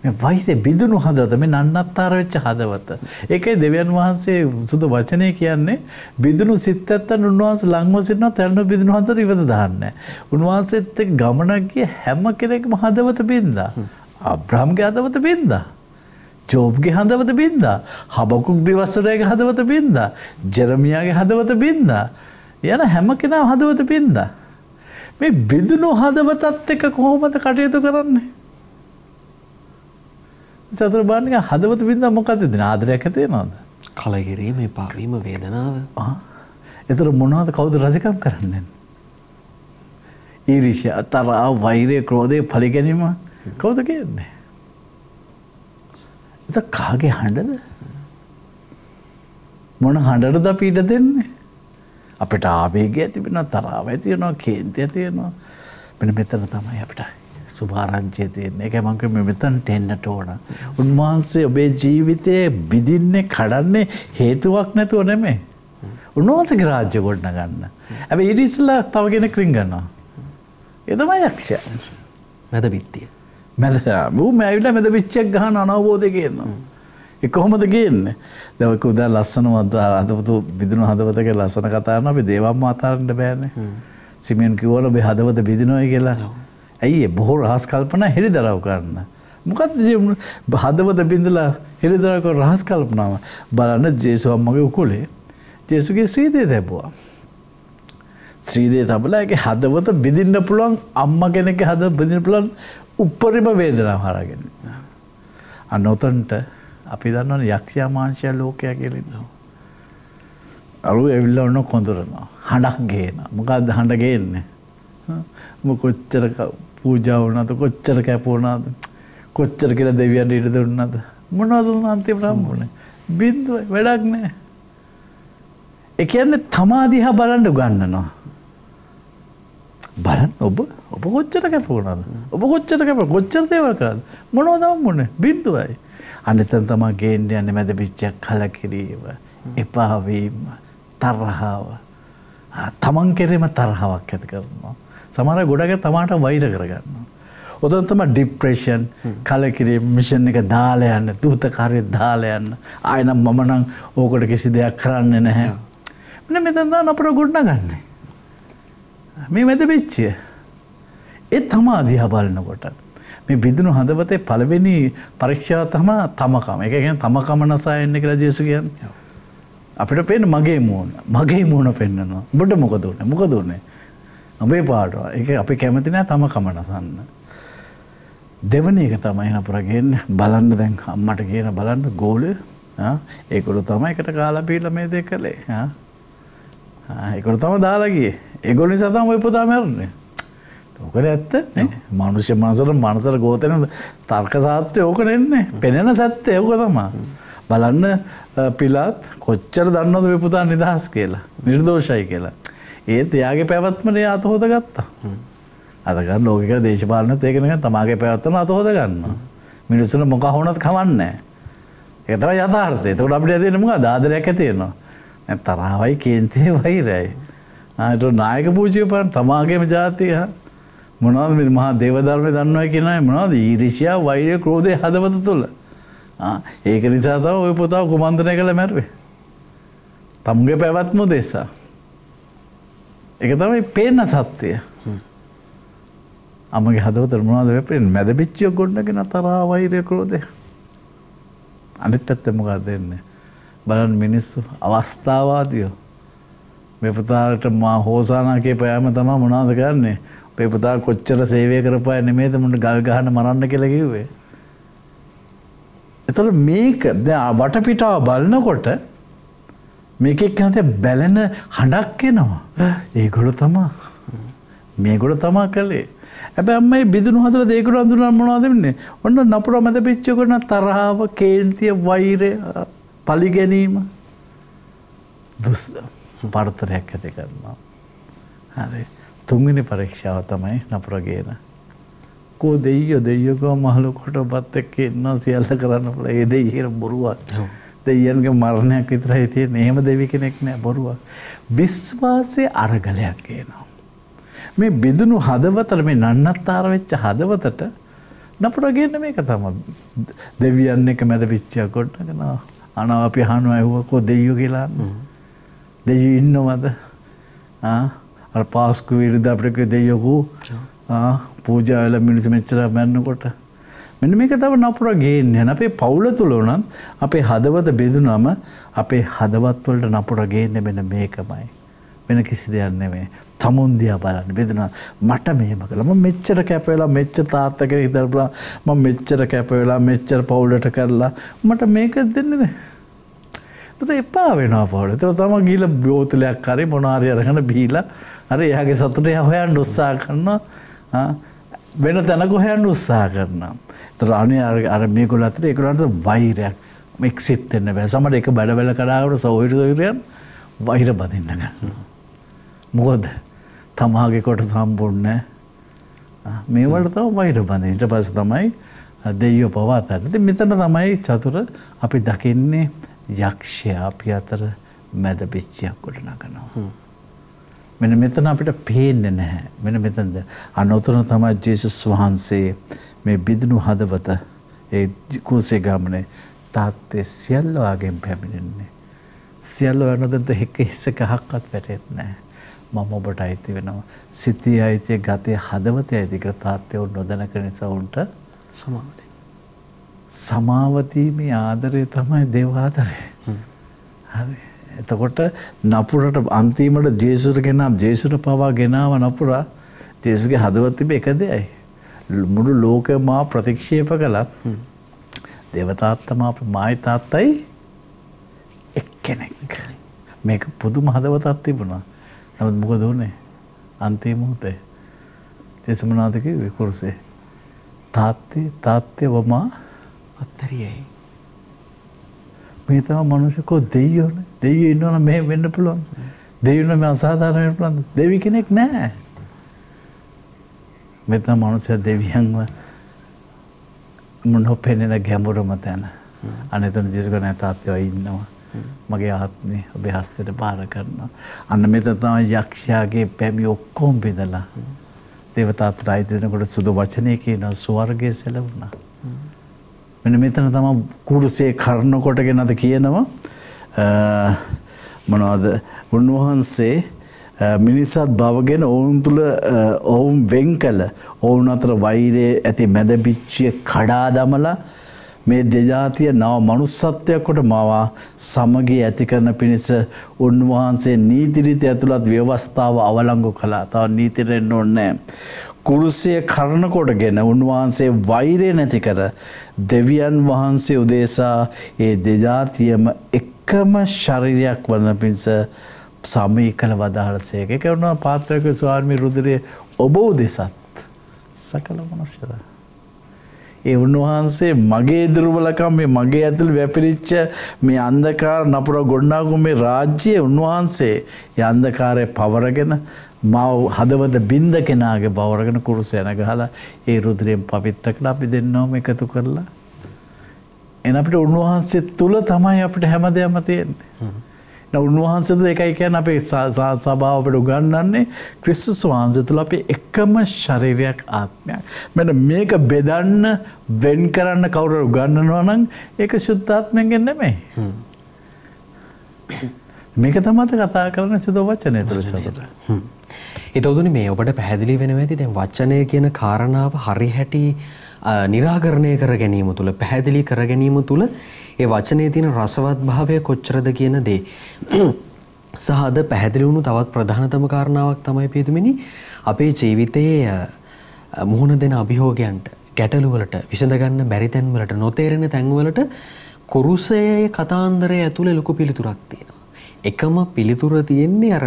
මේ වෛරය බිඳුණු හදවත, මේ නන්නත්තර වෙච්ච හදවත. ඒකයි දෙවියන් වහන්සේ සුදු වචනේ කියන්නේ බිඳුණු සිත් ඇත්තන් උන්වහන්සේ ළඟම සිටිනවා තැළෙන බිඳුණු හදවත ඉවත දාන්නේ. උන්වහන්සේත් එක්ක ගමනක් ගිය හැම කෙනෙක්ම හදවත බින්දා. අබ්‍රහම්ගේ හදවත බින්දා. ජෝබ්ගේ හදවත බින්දා. හබකුක් දිවස්සරගේ හදවත බින්දා. ජෙරමියාගේ හදවත බින්දා. යන හැම කෙනාම හදවත බින්දා. මේ බිඳුණු හදවතත් එක්ක කොහොමද කටයුතු කරන්නේ? චතුර බාණ්ඩික හදවත බින්දා මොකද දෙන ආදරයක් ඇති වෙනවද? කලකිරීම, එපාවීම, වේදනාව. ඒතර මොනවද කවුද රජකම් කරන්නේ? ඊර්ෂ්‍යා, තරහා, වෛරය, ක්‍රෝධය, පරිගැනීම කවුද කියන්නේ? ඒක කාගේ හඬද? මොන හඬටද අපි ඉඩ දෙන්නේ? අපිට ආවේගය ඇති වෙනවා, තරහව ඇති වෙනවා, කේන්තිය ඇති වෙනවා. මෙන්න මෙතන තමයි අපිට සුභාරංචිය තියෙන්නේ. ඒකයි මම කිව්වේ මෙතනට එන්නට ඕන. උන්වහන්සේ ඔබේ ජීවිතේ බිඳින්නේ, කඩන්නේ හේතුවක් නැතුව නෙමෙයි. උන්වහන්සේගේ රාජ්‍ය ගොඩනගන්න. හැබැයි ඊට ඉස්සෙල්ලා තව කෙනෙක් රින්ගනවා. ඒ තමයි යක්ෂයා. මැද පිටිය. ඌ ඇවිල්ලා මැද පිටියක් ගහන අනවබෝධය කියනවා. ඒ කොහොමද කියන්නේ? දැන් ඔක උදා ලස්සනම හදවත බිඳුණු හදවතක ලස්සන කතා කරනවා. අපි දේවම් අතාරින්න බෑනේ. සිමෙන් කිව්වල ඔබේ හදවත බිඳිනවයි කියලා. ඇයි ඒ බොහෝ රහස් කල්පනා හෙළිදරව් කරන්න? මොකද්ද හදවත බිඳලා හෙළිදරව් කරන රහස් කල්පනාව? බලන්න ජේසුස් අම්මගේ උකුලේ ජේසුගේ ශ්‍රීදේ දැබුවා. ශ්‍රීදේ තබලා ඒකේ හදවත බෙදින්න පුළුවන් අම්මා කෙනෙක්ගේ හදවත බෙදින්න පුළුවන් උපරිම වේදනාව හරගෙන. අන්න උතන්ට අපි දන්නවනේ යක්ෂයා මාංශය ලෝකයා කියලා ඉන්නවා. අරු ඇවිල්ලා ඔන්න කොඳුරනවා. හඬක් ගේනවා. මොකද්ද හඬ ගේන්නේ? කොච්චර පූජා වුණාද කොච්චර කැපුණාද කොච්චර කියලා දෙවියන්ට ඉඩ දුන්නාද මොනවද අන්තිමට හම්බුනේ බින්දුවයි වැඩක් නැහැ. ඒ කියන්නේ තමා දිහා බලන්න උගන්වනවා. බලන්න ඔබ කොච්චර කැපුණාද ඔබ කොච්චර දේවල් කරාද මොනවද හම්බුනේ බින්දුවයි. අනිතන් තමා ගේන්න යන්නේ මැද පිටියක් කලකිරීම එපා වීම තරහව තමන් කෙරෙම තරහාවක් ඇති කරනවා. සමහර ගොඩක් තමාට වෛර කරගන්නවා. ඔතන තමයි ડિප්‍රෙෂන් කලකිරීම මිෂන් එක දාලා යන්න දූත කාර්යය දාලා යන්න ආයෙ නම් මම නම් ඕකට කිසි දෙයක් කරන්නේ නැහැ. මෙන්න මෙතන තමයි අපර ගොඩනගන්නේ. මේ මැද පිටිය ඒ තමා දිහා බලනකොට මේ බිඳුණු හදවතේ පළවෙනි පරීක්ෂාව තමයි තමකම. ඒක කියන්නේ තමකම නසායන්න කියලා ජේසුස් කියන්නේ. අපිට පේන මගේ මූණ පෙන්නනවා. ඔබට මොකද උනේ? ඔබේ පාඩුව. ඒක අපි කැමති නෑ තමකම නසන්න. දෙවැනි එක තමයි නපුරගෙන බලන්න දැන් අම්මට කියන බලන්න ගෝලය. ඒගොල්ලෝ තමයි එකට කාලා බීලා මේ දෙක කළේ. ඒගොල්ලෝ තමයි දාලා ගියේ. ඒගොල්ලෝ නිසා තමයි ඔය පුතා මැරුණේ. ඕකද ඇත්ත නේ? මනුෂ්‍ය මනසට ගෝතන තර්ක ශාස්ත්‍රය ඕක නෙන්නේ. පෙනෙන සත්‍යය ඕක තමයි. බලන්න පිලාත් කොච්චර දන්නවද මේ පුතා නිදහස් කියලා. නිර්දෝෂයි කියලා. ඒත් එයාගේ පැවැත්මනේ අත හොද ගත්තා. අද ගන්න ලෝකික දේශපාලනත් ඒක නෙවෙයි තමාගේ පැවැත්ම අත හොද ගන්නවා. මිනිස්සුන්ට මොකක් වුණත් කවන්නේ. ඒක තමයි යථාර්ථය. ඒකට අපිට ඇදෙන්නේ මොකද? ආදරයක් ඇති වෙනවා. දැන් තරහවයි කේන්තිය වෛරයයි. ඒක නායක පූජ්‍ය පන් තමාගේම ජාතිය මොනවද මේ මහා දේව ධර්මයේ දන්නවයි කියන අය මොනවද? ඊර්ෂ්‍යා වෛරය ක්‍රෝධය හදවත තුල. ඒක නිසා තමයි ওই පුතා කුමන්ත්‍රණය කළ මැරුවේ. තමුගේ පැවැත්ම දෙසා. ඒක තමයි පේන සත්‍යය. අම්මගේ හදවතට මොනවද වෙන්නේ? මැද පිච්චිය ගොඩනගෙන තරහා වෛරය ක්‍රෝධය. අනිත් පැත්තේ මොකද දෙන්නේ? බලන්න මිනිස්සු අවස්ථාවාදියෝ. මේ පුතාට මා හෝසානා කියපෑම තමයි මොනවද කරන්නේ? මේ පුතා කොච්චර සේවය කරපුවා නෙමෙයිද මුන්න ගල් ගහන්න මරන්න කියලා කිව්වේ. එතකොට මේක දැන් වටපිටාව බලනකොට මේකේ කියන්නේ බැලෙන හඬක් එනවා. ඒගොල්ලෝ තමයි. මේගොල්ලෝ තමයි කළේ. හැබැයි අම්මයි බිඳුණු හදවත ඒගොල්ලෝ අඳුරන මොනවද වෙන්නේ? ඔන්න නපුර මැද පිච්ච කරන තරහව, කේන්තිය, වෛරය, පලි ගැනීම දුස් පරතරයක් ඇති කරනවා. හරි. තුන්වෙනි පරීක්ෂාව තමයි නපුර ගේන. කෝ දෙයියෝ කෝ මහලොකට ඔබත් එක්ක ඉන්නවා සියල්ල කරන්න පුළුවන්. ඒ දෙයියර බොරුවක්. දෙයියන්ගේ මරණයක් විතරයි තියෙන්නේ. එහෙම දෙවි කෙනෙක් නෑ බොරුවක්. විශ්වාසයේ අරගලයක් ගේනවා. මේ බිඳුණු හදවතට මේ නන්නත්තර වෙච්ච හදවතට නපුර ගේන්න මේක තමයි. දෙවියන් එක මැද පිච්චියක් කොටගෙන අනා අපි අහනවා ඇහුවා කෝ දෙයියෝ කියලා. දෙයියෝ ඉන්නවද? අර පාස්කු විරුද්ධ අපිට දෙයියෝ පූජා වෙලා මිනිස්සු මෙච්චර මැන්නකොට මෙන්න මේක තමයි නපුර ගේන්නේ. අපේ පවුල තුල උනත් අපේ හදවත බෙදුනම අපේ හදවත් වලට නපුර ගේන්නේ මෙන්න මේකමයි. වෙන කිසි දෙයක් නෙමෙයි. තමුන් දිහා බලන්න බෙදුනා මට මෙහෙම කළා. මම මෙච්චර කැප වෙලා මෙච්චර තාත්තා කෙනෙක් හිටපුවා මම මෙච්චර කැප වෙලා මෙච්චර පවුලට කරලා මට මේක දෙන්නේ නැහැ. ඒත් එපා වෙනවා පවුල. ඒක තමයි ගිහලා බෝතලයක් හරි මොනවා හරි අරගෙන බීලා හරි එයාගේ සතුට හොයන්න උත්සාහ කරනවා. වෙන තැනක හොයන්න උත්සාහ කරනවා. ඒතර අනේ අර මේගොල්ලෝ අතර ඒගොල්ලන්ට වෛරයක් එක්සිට් වෙන්න බෑ. සමහර එක බඩවැල කඩාවකට සොහිරියන් වෛර බඳින්න ගන්නවා. මොකද තමාගේ කොට සම්පූර්ණ මේ වලට තමයි වෛර බඳින්න. ඊට පස්සේ තමයි දෙයියෝ පවාතන. ඉතින් මෙතන තමයි චතුර අපි දකින්නේ යක්ෂයා අපි අතර මැද පිච්චියක් ගොඩනගනවා. මෙන්න මෙතන අපිට පේන්නේ නැහැ. මෙන්න මෙතනද අනතුරු තමයි ජේසුස් වහන්සේ මේ බිඳුණු හදවත ඒ කුරුසේ ගමනේ තාත්තේ සියල්ලෝගෙන් පැමිණෙන්නේ. සියල්ලෝ වෙනදන්ත එක හිස්සක හක්වත් වැටෙන්නේ නැහැ. මම ඔබට අයිති වෙනවා. සිතේ අයිතිය, ගතේ හදවතේ අයිතිය කියලා තාත්තේ උන් නොදැනක නිසා උන්ට සමාවතීමේ ආදරය තමයි දේව ආදරය. හරි. එතකොට නපුරට අන්තිමට ජේසුට ගෙනාව ජේසුට පවා ගෙනාව නපුරා ජේසුගේ හදවත තිබෙ එක දෙයයි. මුළු ලෝකෙම මා ප්‍රතික්ෂේප කළත් දේවතාත්තා මායි තාත්තයි එක්කෙනෙක්. මේක පුදුම හදවතක් තිබුණා. නමුත් මොකද වුනේ? අන්තිම මොහොතේ ජේසුස් මොනවද කිව්වේ කුරුසේ? තාත්තේ වමා අත්තරියයි. මේ තමයි මනුෂ්‍යකෝ දෙයියෝනේ. දෙයියෝ ඉන්නවනම් මෙහෙම වෙන්න පුළුවන්. දෙයියෝ නම් අසාධාරණ වෙන්න පුළුවන්. දෙවි කෙනෙක් නැහැ. මේ තමයි මනුෂ්‍ය දෙවියන්ව මොනොපෙනෙන ගැඹුරම තැන. අනෙතන ජේසුස් ගානේ තාත්තේ ඉන්නවා. මගේ ආත්මේ ඔබේ හස්තයට බාර කරනවා. අන්න මෙතන තමයි යක්ෂයාගේ පැමි ඔක්කොම බෙදලා දේවතාවට අයිති දෙනකොට සුදු වචනේ කියන ස්වර්ගයේ සැලවුණා. මෙන්න මෙතන තමයි කුරුසේ කරන කොටගෙන අද කියනවා මොනවද උන්වහන්සේ මිනිසත් බවගෙන ඔවුන් තුල ඔවුන් වෙන් කළ ඔවුන් අතර වෛරයේ ඇති මැද පිච්චිය කඩා දමලා මේ දෙජාතිය නව මනුස්සත්වයක් කොට මවා සමගිය ඇති කරන පිණිස උන්වහන්සේ නීති රීති ඇතුළත් ව්‍යවස්ථාව අවලංගු කළා. තව නීතියට එන්න ඕනේ නැහැ. කුරුසය කරන කොටගෙන උන්වහන්සේ වෛරය නැති කර දෙවියන් වහන්සේ උදෙසා ඒ දෙජාතියම එකම ශරීරයක් වන පිණිස සමී කළ වදාළසේක. ඒක වුණා පාත්‍රක ස්වාමී රුධිරයේ ඔබ උදෙසත් සකල මනුෂ්‍යද. ඒ උන්වහන්සේ මගේ දුර්වලකම් මේ මගේ ඇතුළේ වැපිරිච්ච මේ අන්ධකාර නපුර ගොඩනගු මේ රාජ්‍යයේ උන්වහන්සේ ඒ අන්ධකාරය පවරගෙන මාව හදවත බින්ද කෙනාගේ බවරගෙන කුරුස යන ගහලා ඒ රුධිරයෙන් පවිත්‍රකට අපි දෙන්නවම එකතු කරලා එන අපිට උන්වහන්සේ තුල තමයි අපිට හැමදේම තියෙන්නේ. උන්වහන්සේ තුල එකයි කියන්නේ අපේ සභාව අපිට උගන්වන්නේ ක්‍රිස්තුස් වහන්සේ තුල අපි එකම ශරීරයක් ආත්මයක්. මෙන්න මේක බෙදන්න වෙන් කරන්න කවුරු උගන්වනවා නම් ඒක සුද්ධාත්මයෙන් නෙමෙයි. මේක තමයි කතා කරන සුදු වචනේ තුල චතුර. ඒතවදුනේ මේ ඔබට පැහැදිලි වෙනවා ඇති දැන් වචනය කියන කාරණාව හරි හැටි निराකරණය කර ගැනීම තුළ පැහැදිලි කර ගැනීම තුළ ඒ වචනේ තියෙන රසවත් භාවය කොච්චරද කියන දේ සහ අද පැහැදිලි වුණු තවත් ප්‍රධානතම කාරණාවක් තමයි පිටුමිනි අපේ ජීවිතයේ මුහුණ දෙන අභියෝගයන්ට ගැටලු වලට විසඳ ගන්න බැරි තැන් වලට නොතේරෙන තැන් වලට කුරුසයේ කතාන්දරය ඇතුලේ ලොකු පිළිතුරක් තියෙනවා. එකම පිළිතුර තියෙන්නේ අර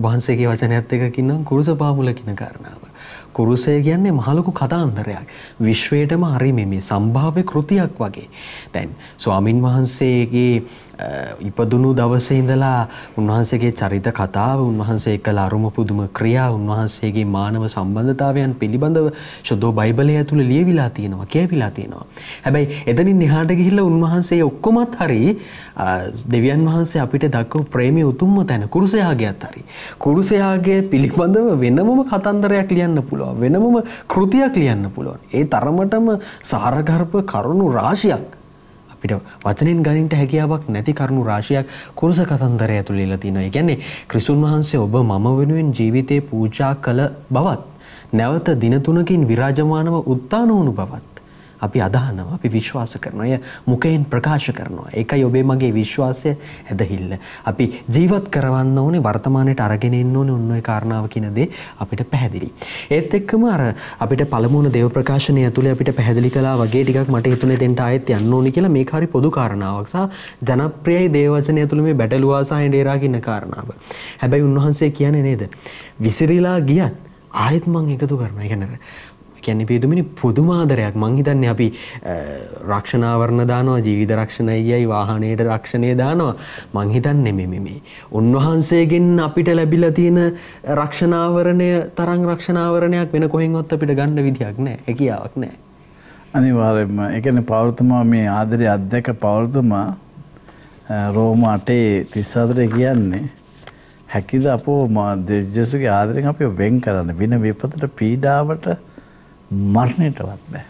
වහන්සේගේ වචනයත් එක්ක කියනවා කුරුස පාමුල කියන කාරණාව. කුරුසය කියන්නේ මහ ලොකු කතාන්දරයක්. විශ්වයටම හරි මේ සම්භාව්‍ය කෘතියක් වගේ. දැන් ස්වාමින් වහන්සේගේ ඉපදුණු දවසේ ඉඳලා උන්වහන්සේගේ චරිත කතාව, උන්වහන්සේ කළ අරුම පුදුම ක්‍රියා, උන්වහන්සේගේ මානව සම්බන්ධතාවයන් පිළිබඳව ශුද්ධ බයිබලයේ ඇතුළේ ලියවිලා තියෙනවා, කියවිලා තියෙනවා. හැබැයි එතනින් එහාට ගිහිල්ලා උන්වහන්සේ ඔක්කොමත් හරි දෙවියන් වහන්සේ අපිට දක්වපු ප්‍රේමයේ උතුම්ම තැන කුරුසයාගේත් හරි. කුරුසයාගේ පිළිබඳව වෙනමම කතන්දරයක් ලියන්න පුළුවන්. වෙනමම කෘතියක් ලියන්න පුළුවන්. ඒ තරමටම සාරගර්භ කරුණු රාශියක් අපිට වචනෙන් ගණන්ට හැකියාවක් නැති කරුණු රාශියක් කුරුස කතන්දරය ඇතුළේ ඉලා තිනවා. ඒ කියන්නේ ක්‍රිස්තුන් වහන්සේ ඔබ මම වෙනුවෙන් ජීවිතේ පූජා කළ බවත් නැවත දින 3කින් විරාජමානව උත්ථාන වුණු බවත් අපි අදහනවා, අපි විශ්වාස කරනවා. එය මුඛයෙන් ප්‍රකාශ කරනවා. ඒකයි ඔබේ මගේ විශ්වාසය ඇදහිල්ල. අපි ජීවත් කරවන්න ඕනේ, වර්තමානයට අරගෙන එන්න ඕනේ ඔන්න ඔය කාරණාව කියන දේ අපිට පැහැදිලි. ඒත් එක්කම අර අපිට පළමුවන දේව ප්‍රකාශනය ඇතුලේ අපිට පැහැදිලි කළා වගේ ටිකක් මට හිතුනේ දෙන්න ආයෙත් යන්න ඕනේ කියලා. මේක හරි පොදු කාරණාවක් සහ ජනප්‍රියයි දේව වචනය ඇතුලේ මේ බැටළුවා සහ එඬේරා කියන කාරණාව. හැබැයි උන්වහන්සේ කියන්නේ නේද? විසිරීලා ගියත් ආයෙත් මං එකතු කරනවා. ඒ කියන්නේ පිටුමිනි පුදුම ආදරයක්. මං හිතන්නේ අපි රක්ෂණාවරණ දානවා, ජීවිත රක්ෂණයයි වාහනයේ රක්ෂණය දානවා. මං හිතන්නේ මේ උන්වහන්සේගෙන් අපිට ලැබිලා තියෙන රක්ෂණාවරණය තරම් රක්ෂණාවරණයක් වෙන කොහෙන්වත් අපිට ගන්න විදියක් නැහැ. හැකියාවක් නැහැ. අනිවාර්යයෙන්ම ඒ කියන්නේ පෞරතුමා මේ ආදරය අධ්‍යක්ෂ පෞරතුමා රෝම 8:34 කියන්නේ හැකිද අපෝ දෙජ්ජසුගේ ආදරෙන් අපිව වෙන් කරන්න වින විපතට පීඩාවට මරණයටවත් බෑ.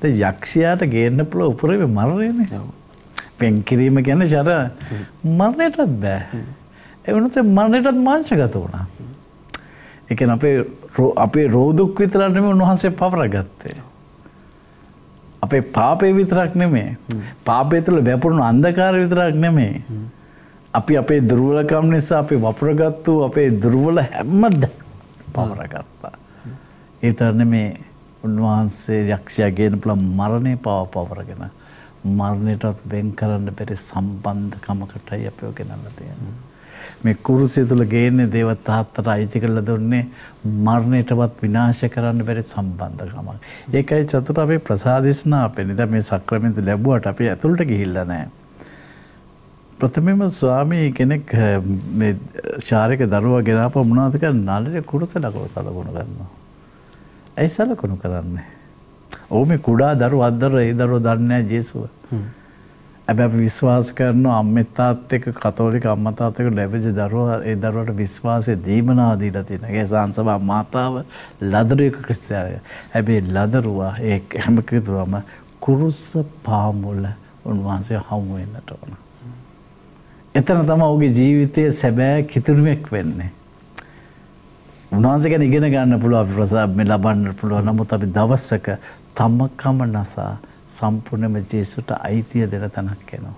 දැන් යක්ෂයාට ගේන්න පුළුවන් උපරිම මරණයනේ. වෙන් කිරීම කියන්නේ ෂර මරණයටවත් බෑ. ඒ වුණත් මරණයටත් මාංශගත වුණා. ඒ කියන්නේ අපේ රෝදුක් විතර නෙමෙයි උන්වහන්සේ පවරගත්තේ. අපේ පාපේ විතරක් නෙමෙයි. පාපේ තුළ වැපුරුණු අන්ධකාරය විතරක් නෙමෙයි. අපි අපේ දුර්වලකම් නිසා අපි වපුරගත්තු අපේ දුර්වල හැමද පවරගත්තා. ඒ තරනේ මේ උන්වහන්සේ යක්ෂයා ගේන පුළුවන් මරණේ පවරගෙන මරණයටත් වෙන් කරන්න බැරි සම්බන්ධකමකටයි අපිව ගෙනල්ලා තියෙන්නේ. මේ කුරුසිය තුල ගේන්නේ දේව තාත්තට අයිති කරලා දුන්නේ මරණයටවත් විනාශ කරන්න බැරි සම්බන්ධකමක්. ඒකයි චතුර අපේ ප්‍රසාදිස්නාපෙන්නේ. දැන් මේ සක්‍රමෙන්ත ලැබුවට අපි ඇතුළට ගිහිල්ලා නැහැ. ප්‍රථමයෙන්ම ස්වාමී කෙනෙක් මේ ශාරීරික දරුවා ගෙනාපු මොනවද කරන්නේ? නළලේ කුරුස ලකුණු තලගුණ ගන්නවා. ඇයි සලකුණු කරන්නේ? ඔව් මේ කුඩා දරුවා අද්දර ඒ දරුවා දන්නේ නැහැ ජේසුව. හැබැයි අපි විශ්වාස කරනවා අම්මේ තාත් එක්ක කතෝලික අම්මා තාත් එක්ක ලැබෙච්ච දරුවා ඒ දරුවාට විශ්වාසයේ දීමනා දීලා තියෙනවා. ඒ සංසභා මාතාව ලදරුවෙක් ක්‍රිස්තියානිය. හැබැයි ලදරුවා ඒ හැම කිතුරම කුරුස පාමුල උන්වහන්සේ හමු වෙන්නට ඕන. එතන තමයි ඔහුගේ ජීවිතයේ සැබෑ කිතුරුමක් වෙන්නේ. උන්වහන්සේ ගැන ඉගෙන ගන්න පුළුවන් අපි ප්‍රසාද මේ ලබන්න පුළුවන්. නමුත් අපි දවසක තමකම නසා සම්පූර්ණයෙන්ම ජේසුට අයිතිය දෙන තැනක් එනවා.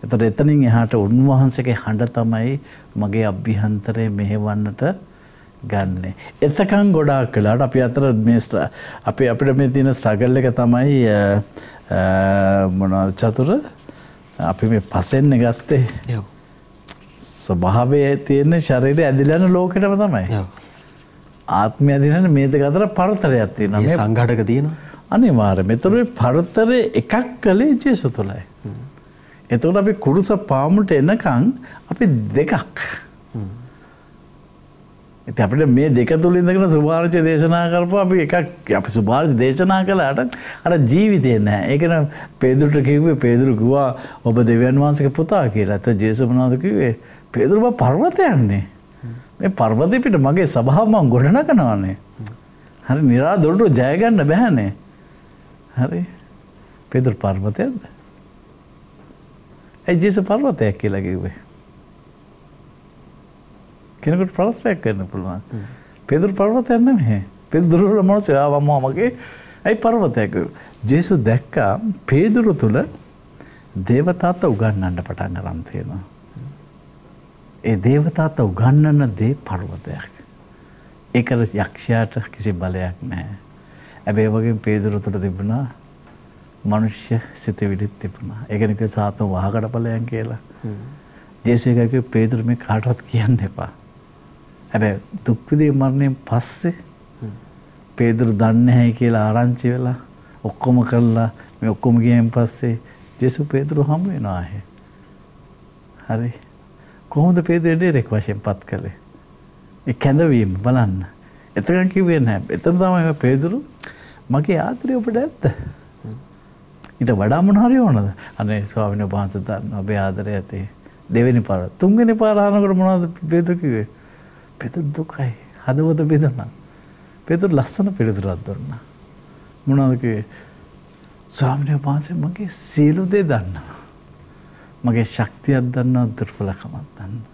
එතකොට එතනින් එහාට උන්වහන්සේගේ හඬ තමයි මගේ අභ්‍යන්තරයේ මෙහෙවන්නට ගන්නෙ. එතකන් ගොඩාක් වෙලාවට අපි අතර මේ අපිට මේ තියෙන ස්ට්‍රගල් එක තමයි මොනවද චතුර අපි මේ පසෙන්න ගත්තේ. ස්වභාවයේ තියෙන ශරීරය ඇදිලා යන ලෝකෙටම තමයි. ආත්මය ඇදිලා යන මේ දෙක අතර පරතරයක් තියෙනවා. මේ සංඝාටක තියෙනවා. අනිවාර්යයෙන්. මෙතන පරතරේ එකක් කලේ ජේසු තුලයි. එතකොට අපි කුරුස පාමුලට එනකන් අපි දෙකක්. ඉතින් අපිට මේ දෙක තුල ඉඳගෙන සුභාරච දේශනා කරපුවා අපි එකක් අපි සුභාරච දේශනා කළාට අර ජීවිතේ නැහැ. ඒක නම් පේදුරුට කිව්වේ පේදුරු කිව්වා ඔබ දෙවියන් වහන්සේගේ පුතා කියලා. ඒත් ජේසුස් මොනවද කිව්වේ? පේදුරු බා පර්වතය යන්නේ. මේ පර්වතේ පිට මගේ සභාව මම ගොඩනගනවානේ. හරි නිරාදොරට ජය ගන්න බෑනේ. හරි පේදුරු පර්වතයක්ද? ඒ ජේසුස් පර්වතයක් කියලා කිව්වේ. කෙනෙකුට ප්‍රශ්නයක් කරන්න පුළුවන්. පේදුරු පර්වතයක් නෙමෙයි. පේදුරු වල මොනවද ආවම මගේ ඒ පර්වතයක්. ජේසුස් දැක්කා පේදුරු තුල දේවතාත උගන්වන්න පටන් ගන්න තියෙනවා. ඒ දේවතාත උගන්වන දේ පර්වතයක්. ඒකට යක්ෂයාට කිසි බලයක් නැහැ. හැබැයි වගේ පේදුරු තුල තිබුණා මනුෂ්‍ය සිතවිලිත් තිබුණා. ඒකනික සාතන් වහකට බලයන් කියලා. ජේසුස් කිව්වේ පේදුරු මේ කාටවත් කියන්න එපා. හැබැයි දුක් විඳි මරණයෙන් පස්සේ පේදුරු දන්නේ නැහැ කියලා ආරංචි වෙලා ඔක්කොම කරලා මේ ඔක්කොම ගියන් පස්සේ ජේසුස් පේදුරු හම්බ වෙනවා ආයේ. හරි. කොහොමද පේදුරු දෙරෙක් වශයෙන් පත් කළේ? ඒ කැඳවීම බලන්න. එතකන් කිව්වේ නැහැ. එතන තමයි පේදුරු මගේ ආදරය ඔබට ඇත්ත. ඊට වඩා මොන හරි ඕනද? අනේ ස්වාමීන් වහන්සේ දන්න ඔබේ ආදරය ඇති. දෙවෙනි පාර තුන්වෙනි පාර අහනකොට මොනවද පේදුරු කිව්වේ? පේදුරු දුකයි. හදවත බෙදුණා. පේදුරු ලස්සන පිළිතුරක් දුන්නා. මොනවද කිව්වේ? ස්වාමීන් වහන්සේ මගේ සියලු දේ දන්නවා. මගේ ශක්තියක් දන්නවා, දුර්වලකමක් දන්නවා.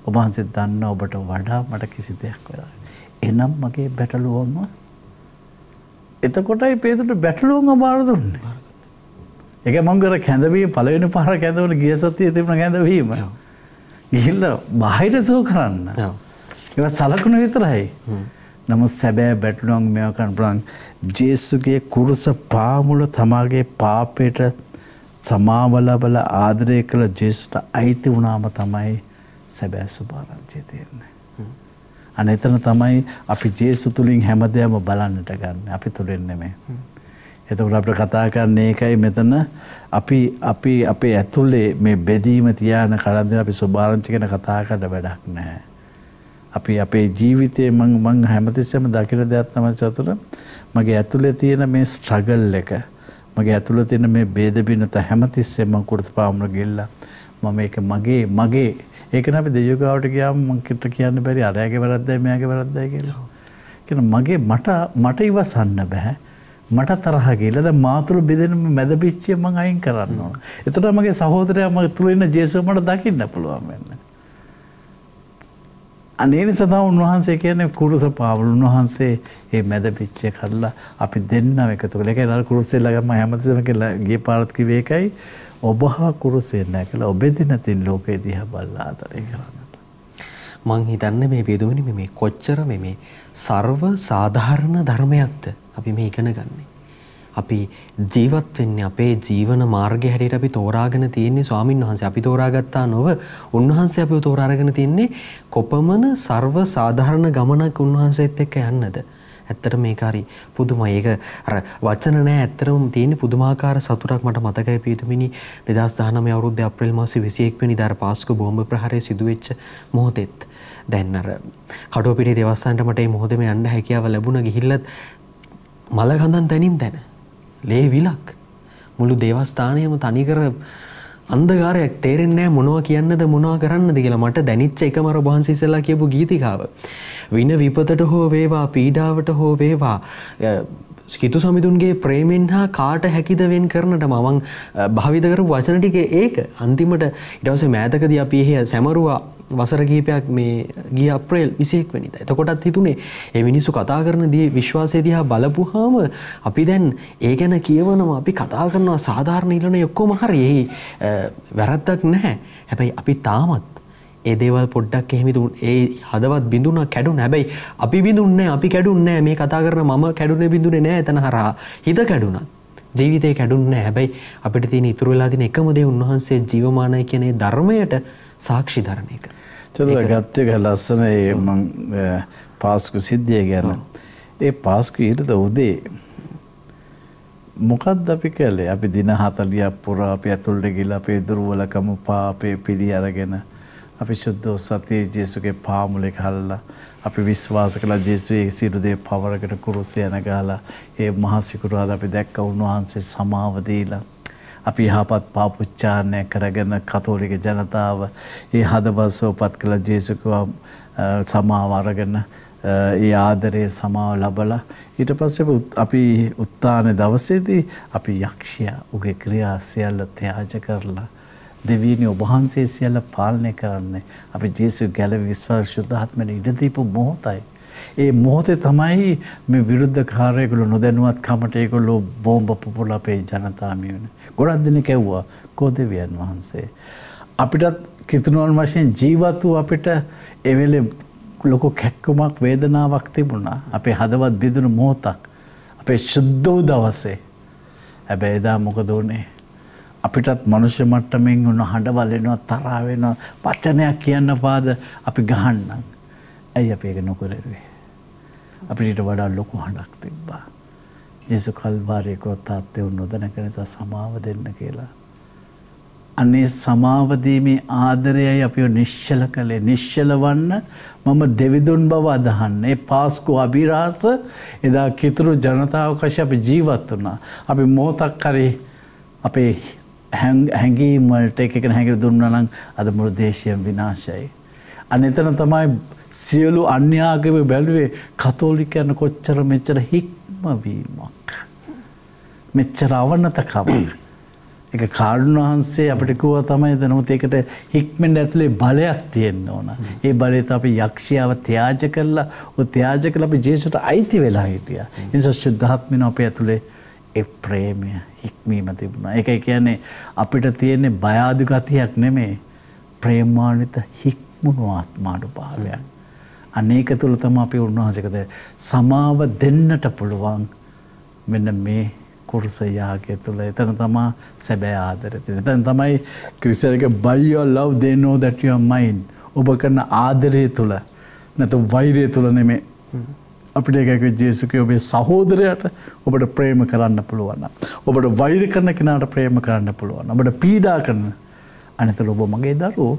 ඔබ වහන්සේ දන්නවා ඔබට වඩා මට කිසි දෙයක් වෙලා. එනම් මගේ බැටළුවම එතකොටයි පේදුරුට බැටළුවම බාර දුන්නේ. ඒක මම කර කැඳවීම පළවෙනි පාර කැඳවන ගිය සතියේ තිබුණ කැඳවීම. ගිහිල්ලා බාහිර සෝ කරන්න. ඒක සලකුණු විතරයි. නමුත් සැබෑ බැටළුවන් මේව කරන්න පුළුවන්. ජේසුගේ කුරුස පාමුල තමාගේ පාපයට සමාවල බල ආදරය කළ ජේසුට අයිති වුණාම තමයි සැබෑ සුභාරංචිය තියෙන්නේ. අනෙතන තමයි අපි ජේසු තුලින් හැමදේම බලන්නට ගන්න. අපි තුලින් නෙමෙයි. එතකොට අපිට කතා කරන්නේ ඒකයි මෙතන අපි අපේ ඇතුලේ මේ බෙදීම තියාන කඩන් අපි සුභාරංචි ගැන කතා කරන්න වැඩක් නැහැ. අපි අපේ ජීවිතේ මං හැමතිස්සෙම දකින දෙයක් තමයි චතුර මගේ ඇතුලේ තියෙන මේ ස්ට්‍රගල් එක මගේ ඇතුලේ තියෙන මේ ભેද බිනත හැමතිස්සෙම මං කුරුසපාමුල ගිල්ලා මම ඒක මගේ ඒක නේ අපි දෙවියෝ ගාවට ගියාම මං කිට කියන්න බැරි අරයාගේ වැරද්දයි මෙයාගේ වැරද්දයි කියලා. කියන මගේ මට ඉවසන්න බෑ. මට තරහ ගිහලා දැන් මාතුළු බෙදෙන මැද පිච්චිය මං අයින් කරන්න ඕන. එතකොට මගේ සහෝදරයා මගේ තුල ඉන්න ජේසුස් මට දකින්න පුළුවන් වෙන්නේ. අනේ නිසා තමයි උන්වහන්සේ කියන්නේ කුරුස පාවල උන්වහන්සේ මේ මැද පිච්චේ කඩලා අපි දෙන්නම එකතු කළා. ඒකයි අර කුරුසේ ළඟම හැමතිස්සම කියලා ගිය පාරත් කිව්වේ ඒකයි. ඔබ හා කුරුසේ නැහැ කියලා ඔබෙදින තින් ලෝකේ දිහා බලලා ආදරය කරන්නට. මං හිතන්නේ මේ වේදුවනි මේ කොච්චර මේ සර්ව සාධාරණ ධර්මයක්ද අපි මේ ඉගෙන ගන්නේ. අපි ජීවත් වෙන්නේ අපේ ජීවන මාර්ගය හැටියට අපි තෝරාගෙන තියෙන්නේ ස්වාමින් වහන්සේ අපි තෝරාගත්තා නොව උන්වහන්සේ අපිව තෝරාගෙන තින්නේ කොපමණ සර්ව සාධාරණ ගමනක් උන්වහන්සේත් එක්ක යන්නද. ඇත්තට මේක හරි පුදුමයි. ඒක අර වචන නෑ ඇත්තටම තියෙන පුදුමාකාර සතුටක් මට මතකයි පීතුමිනි 2019 අවුරුද්දේ අප්‍රේල් මාසේ 21 වෙනිදා අර පාස්කු බෝම්බ ප්‍රහාරය සිදු වෙච්ච මොහොතෙත් දැන් අර කඩුවපිටිය දේවස්ථානට මට මේ මොහොතේම යන්න හැකියාව ලැබුණා. ගිහිල්ලත් මල ගඳන් තනින් දැන ලේ විලක් මුළු දේවස්ථානයම තනිකර අන්ධකාරයක් තේරෙන්නේ නැහැ මොනවා කියන්නද මොනවා කරන්නද කියලා. මට දැනිච්ච එකම අර වහන්සේ ඉස්සෙල්ලා කියපු ගීතිකාව. වින විපතට හෝ වේවා පීඩාවට හෝ වේවා කිතු සමිඳුන්ගේ ප්‍රේමෙන් හා කාට හැකිද වෙන් කරන්නට මම භාවිත කරපු වචන ටික ඒක. අන්තිමට ඊට පස්සේ මෑතකදී අපි එහෙ සැමරුවා වසර කිහිපයක් මේ ගිය අප්‍රේල් 21 වෙනිදා. එතකොටත් හිතුනේ මේ මිනිස්සු කතා කරන විශ්වාසය දිහා බලපුවාම අපි දැන් ඒ ගැන කියවනවා අපි කතා කරනවා සාධාරණ ඉල්ලන ඔක්කොම හරි. වැරද්දක් නැහැ. හැබැයි අපි තාමත් ඒ දේවල් පොඩ්ඩක් එහෙම ඒ හදවත් බිඳුණා කැඩුණා. හැබැයි අපි බිඳුන්නේ නැහැ අපි කැඩුන්නේ නැහැ. මේ කතා කරන මම කැඩුනේ බිඳුනේ නැහැ එතන හරහා. හිත කැඩුණා. ජීවිතේ කැඩුන්නේ නැහැ. හැබැයි අපිට තියෙන ඉතුරු වෙලා තියෙන එකම දේ උන්වහන්සේ ජීවමානයි කියන ඒ ධර්මයට සාක්ෂි දරන එක. චතුර ගත්තේ ගහ ලස්සන ඒ මං පාස්කු සිද්ධිය ගැන. ඒ පාස්කු ඊට උදේ මොකක්ද අපි කළේ? අපි දින 40ක් පුරා අපි ඇතුළට ගිහලා අපේ දුර්වලකම පාපේ පිළි අරගෙන අපි සුද්ධ සතියේ ජේසුගේ පාමුලේ කල්ලා අපි විශ්වාස කළා ජේසුගේ සියලු දේ පවරගෙන කුරුසේ යන ගහලා ඒ මහා සිකුරාද අපි දැක්ක උන්වහන්සේ සමාව දීලා අපි යහපත් පාපුච්චාරණය කරගෙන කතෝලික ජනතාව ඒ හදවතසෝපත් කළ ජේසුකව සමාව අරගෙන ඒ ආදරයේ සමාව ලබලා ඊට පස්සේ අපි උත්තාන දවසේදී අපි යක්ෂයා උගේ ක්‍රියා සියල්ල ත්‍යාජ කරලා දෙවියනි ඔබ වහන්සේ සියල්ල පාලනය කරන්නේ අපි ජේසු ගැලවි විශ්වාස සුද්ධාත්මෙන් ඉඩ දීපු මොහොතයි. ඒ මොහොතේ තමයි මේ විරුද්ධකාරයගොල්ලෝ නොදැනුවත්කමට ඒගොල්ලෝ බෝම්බ පුපුරලා අපේ ජනතාව මියුනේ. ගොඩක් දෙනෙක් ඇහුවා කෝ දෙවියන් වහන්සේ අපිටත් කිතුණුවන් වශයෙන් ජීවත් වූ අපිට ඒ වෙලේ ලොකු කැක්කමක් වේදනාවක් තිබුණා. අපේ හදවත් බිඳුණු මොහොතක් අපේ සුද්ධ වූ දවසේ. හැබැයි එදා මොකද වුනේ? අපිටත් මනුෂ්‍ය මට්ටමින් උන හඬවල් වෙනවා තරහ වෙනවා වචනයක් කියන්න පාද අපි ගහන්නම්. ඇයි අපි ඒක නොකරේ? අපිට ඊට වඩා ලොකු හඬක් තිබ්බා. ජේසු කල්වාරියේ කොටාත්තේ නොදැනක නිසා සමාව දෙන්න කියලා. අනේ සමාව දීමේ ආදරයයි අපිව නිශ්චල කළේ. නිශ්චලවන්න මම දෙවිදුන් බව අදහන්න. ඒ පාස්කු අභිරහස එදා කිතුරු ජනතාව කෂ අපි ජීවත් වුණා. අපි මොහොතක් හරි අපේ හැඟීම් වලට එකගෙන හැඟි දුන්නා නම් අද මුළු දේශයම විනාශයි. අන්න එතන තමයි සියලු අන්‍ය ආගම බැලුවේ කතෝලිකයන් කොච්චර මෙච්චර හික්මවීමක්. මෙච්චර අවනතකමක්. ඒක කාරුණ වහන්සේ අපිට කිව්වා තමයි දැනුත් ඒකට හික්මෙන් ඇතුලේ බලයක් තියෙන්න ඕන. ඒ බලයට අපි යක්ෂයාව ත්‍යාජ කළා. ਉਹ ත්‍යාජ කළා අපි ජේසුට අයිති වෙලා හිටියා. ඒ නිසා සුද්ධාත්මන අපේ ඇතුලේ ඒ ප්‍රේමය හික්මීම තිබුණා. ඒකයි කියන්නේ අපිට තියෙන්නේ බය ආදි ගතියක් නෙමෙයි. ප්‍රේමාන්විත හික්මුණු ආත්මානුභාවයක්. අනේක තුල තමයි අපි උන්වහන්සේකට සමාව දෙන්නට පුළුවන්. මෙන්න මේ කුරුස යාගය තුල එතන තමයි සැබෑ ආදරය තියෙන්නේ. එතන තමයි ක්‍රිස්තියානික by your love they know that you are mine. ඔබ කරන ආදරය තුල නැත්නම් වෛරය තුල නෙමෙයි. අපිට ඒකක ජේසුගේ ඔබේ සහෝදරයාට ඔබට ප්‍රේම කරන්න පුළුවන්. ඔබට වෛර කරන කෙනාට ප්‍රේම කරන්න පුළුවන්. ඔබට පීඩා කරන අනිතල ඔබ මගේ දරුවෝ.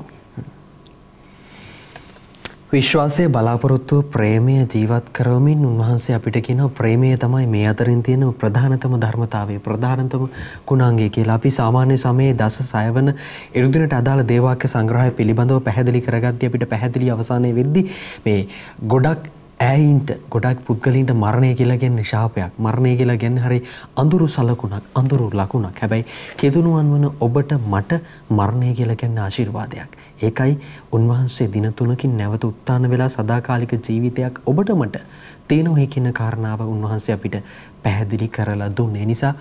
විශ්වාසයේ බලාපොරොත්තු ප්‍රේමය ජීවත් කරවමින් උන්වහන්සේ අපිට කියනවා ප්‍රේමය තමයි මේ අතරින් තියෙන ප්‍රධානතම ධර්මතාවය ප්‍රධානතම ගුණාංගය කියලා. අපි සාමාන්‍ය සමයේ දස සයවන එරුදිනට අදාළ දේවාක්‍ය සංග්‍රහය පිළිබඳව පැහැදිලි කරගත්තී අපිට පැහැදිලි අවසානයේ වෙද්දී මේ ගොඩක් ඇයින්ට ගොඩක් පුද්ගලයින්ට මරණය කියලා කියන්නේ ශාපයක්. මරණය කියලා කියන්නේ හරි අඳුරු සලකුණක්, අඳුරු ලකුණක්. හැබැයි කෙතුණුවන් වන ඔබට මට මරණය කියලා කියන්නේ ආශිර්වාදයක්. ඒකයි උන්වහන්සේ දින 3කින් නැවත උත්ථාන වෙලා සදාකාලික ජීවිතයක් ඔබට මට තියෙනවා කියන කාරණාව උන්වහන්සේ අපිට පැහැදිලි කරලා දුන්නේ. නිසා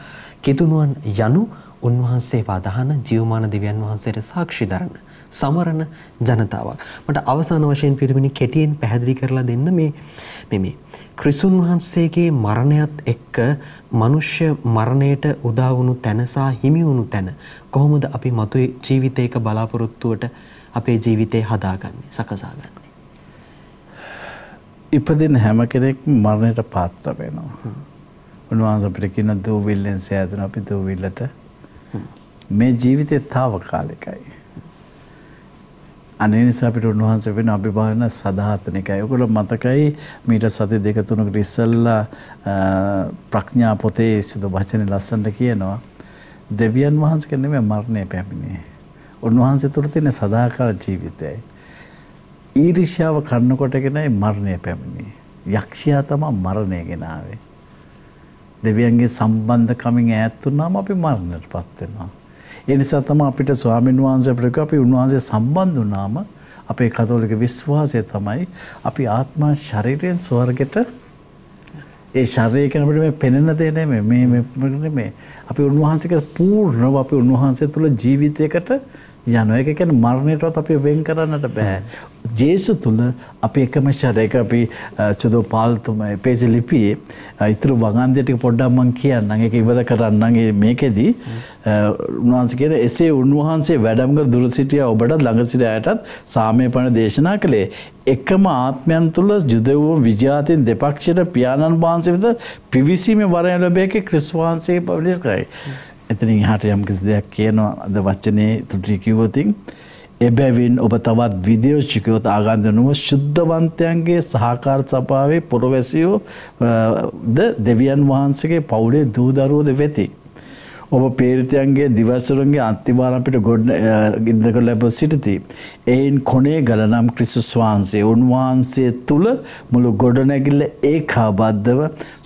කෙතුණුවන් යනු උන්වහන්සේ වදහන ජීවමාන දෙවියන් වහන්සේට සාක්ෂි දරන සමරන ජනතාවක්. මට අවසාන වශයෙන් පිරිමිනි කෙටියෙන් පැහැදිලි කරලා දෙන්න මේ ක්‍රිස්තුන් වහන්සේගේ මරණයත් එක්ක මනුෂ්‍ය මරණයට උදා වුණු තැන සහ හිමි වුණු තැන කොහොමද අපි මතු ජීවිතයක බලාපොරොත්තුවට අපේ ජීවිතේ හදාගන්නේ, සකසාගන්නේ? ඉපදින හැම කෙනෙක්ම මරණයට පාත්‍ර වෙනවා. උන්වහන්සේ අපිට කියන දූවිල්ලෙන් සෑදෙන අපි දූවිල්ලට මේ ජීවිතේ తాවකාලිකයි. අනේ නිසා අපිට උන්වහන්සේ වෙන අභිභාවන සදාතනිකයි. ඔයගොල්ලෝ මතකයි මීට සති දෙක තුනකට ඉස්සෙල්ලා ප්‍රඥා පොතේ සුදු වචනේ ලස්සනට කියනවා දෙවියන් වහන්සේ නෙමෙයි මරණය පැමිණේ. උන්වහන්සේ තුර තියෙන සදාකාල ජීවිතයයි. ඊර්ෂ්‍යාව කන්න කොටගෙනයි මරණය පැමිණේ. යක්ෂයා තමයි මරණය ගෙනාවේ. දෙවියන්ගේ සම්බන්ධකමින් ඈත් වුණාම අපි මරණයටපත් වෙනවා. ඒ නිසා තමයි අපිට ස්වාමීන් වහන්සේ අපිට අපි උන්වහන්සේ සම්බන්ධ වුණාම අපේ කතෝලික විශ්වාසය තමයි අපි ආත්මා ශරීරයෙන් ස්වර්ගයට ඒ ශරීරය කියන අපිට මේ පෙනෙන දේ නෙමෙයි මේ අපි උන්වහන්සේක පූර්ණව අපි උන්වහන්සේ තුළ ජීවිතයකට යනවා. ඒක කියන්නේ මරණයටවත් අපි වෙන් කරන්නට බෑ. ජේසු තුල අපි එකම ශරීරයක අපි චුදෝ පාල්තුමයි පේජ් ලිපියේ ඊතුරු වගන්තිය ටික පොඩ්ඩක් මම කියන්නම්. ඒක ඉවර කරන්නම්. මේකෙදි උන්වහන්සේ කියන එසේ උන්වහන්සේ වැඩම කර දුර සිටියා ඔබට ළඟ සිට අයටත් සාමය පණ දේශනා කළේ එකම ආත්මයන් තුල ජුද වූ විජාතින් දෙපක්ෂයට පියාණන් වහන්සේ වෙත පිවිසීමේ වරය ලැබෙකේ ක්‍රිස්තු වහන්සේ පවලිස්කයි. එතනින් එහාට යම් කිසි දෙයක් කියනවා අද වචනේ තුටි කිව්වොතින් එබැවින් ඔබ තවත් විදේශිකයොත් ආගන්තුකව ශුද්ධවන්තයන්ගේ සහකාර සභාවේ පුරවැසියෝ ද දෙවියන් වහන්සේගේ පවුලේ දූ දරුවෝ වෙති. ඔබ පීඩිතයන්ගේ දිවසුරුන්ගේ අන්තිවාරම් පිට ගොඩ ඉදක ලැබ සිටිති. එයින් කොනේ ගලනම් ක්‍රිස්තුස් වහන්සේ උන්වහන්සේ තුල මුළු ගොඩනැගිල්ල ඒකාබද්ධව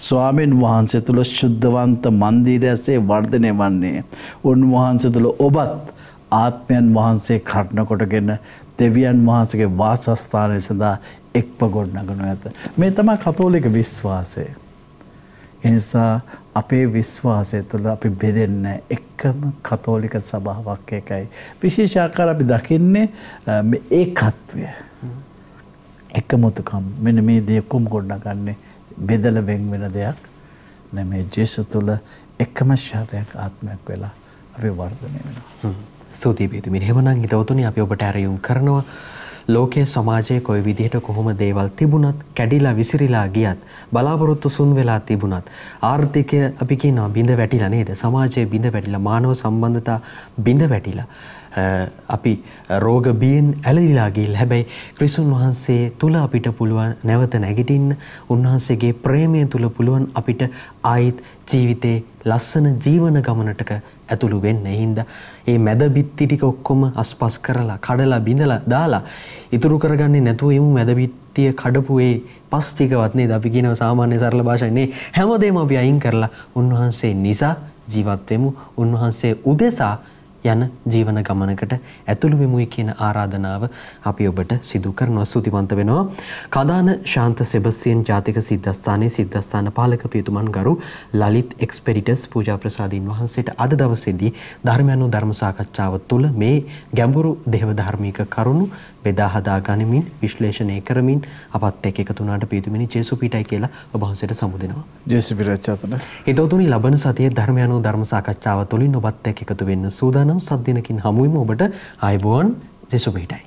ස්වාමීන් වහන්සේ තුල ශුද්ධවන්ත මන්දිරයසේ වර්ධනය වන්නේ. උන්වහන්සේ තුල ඔබත් ආත්මයන් වහන්සේ කර්ණ කොටගෙන දෙවියන් වහන්සේගේ වාසස්ථානයේ සදා එක්ව ගොඩනගනු ඇත. මේ තමයි කතෝලික විශ්වාසය. එනිසා අපේ විශ්වාසය තුළ අපි බෙදෙන්නේ එකම කතෝලික සභාවක් එකයි. විශේෂ ආකාර අපි දකින්නේ මේ ඒකත්වය. එකමුතුකම්. මෙන්න මේ දේ කොම් ගොඩනගන්නේ බෙදලා වෙන් වෙන දෙයක් නෙමෙයි. ජේසු තුළ එකම ශරීරයක් ආත්මයක් වෙලා අපි වර්ධනය වෙනවා. ස්තුතියි පිටුමින්. එහෙමනම් හිතවතුනි අපි ඔබට ආරයුම් කරනවා ලෝකයේ සමාජයේ කොයි විදිහට කොහොම දේවල් තිබුණත් කැඩිලා විසිරීලා ගියත් බලාපොරොත්තු සුන් වෙලා තිබුණත් ආර්ථිකය අපි කියනවා බිඳ වැටිලා නේද? සමාජයේ බිඳ වැටිලා, මානව සම්බන්ධතා බිඳ වැටිලා, අපි රෝග බියෙන් ඇලලිලා ගිහිල්ලා. හැබැයි ක්‍රිස්තුන් වහන්සේ තුල අපිට පුළුවන් නැවත නැගිටින්න. උන්වහන්සේගේ ප්‍රේමය තුල පුළුවන් අපිට ආයිත් ජීවිතේ ලස්සන ජීවන ගමනටක ඇතුළු වෙන්න. ඒ හින්දා මේ මැද බිත්ති ටික ඔක්කොම අස්පස් කරලා කඩලා බිඳලා දාලා ඉතුරු කරගන්නේ නැතුව යමු මැද බිත්තිය කඩපු ඒ පස් ටිකවත් නේද අපි කියනවා සාමාන්‍ය සරල භාෂාවෙන් නේ හැමදේම අපි අයින් කරලා උන්වහන්සේ නිසා ජීවත් වෙමු. උන්වහන්සේ උදෙසා යන ජීවන ගමනකට ඇතුළු වෙමුයි කියන ආරාධනාව අපි ඔබට සිදු කරනවා. ස්තුතිවන්ත වෙනවා. කදාන ශාන්ත සෙබස්තියන් ජාතික සිද්ධාස්ථානයේ සිද්ධාස්ථාන පාලක පියතුමන් ගරු ලලිත් එක්ස්පෙරිටස් පූජා ප්‍රසාදීන් වහන්සේට අද දවසේදී ධර්මයන්ව ධර්ම සාකච්ඡාව තුළ මේ ගැඹුරු දේව ධර්මික කරුණු බෙදා හදා ගනිමින් විශ්ලේෂණය කරමින් අපත් එක්ක එකතු වුණාට පියතුමිනි ජේසු පිටයි කියලා ඔබ වහන්සේට සමුදෙනවා. ජේසු පිටචතන. හිතවතුනි ලබන සතියේ ධර්මයන්ව ධර්ම සාකච්ඡාව තුළින් ඔබත් එක්ක එකතු වෙන්න සූදානම්. සත් දිනකින් හමු වෙමු. ඔබට ආයුබෝවන්. ජේසු පිටයි.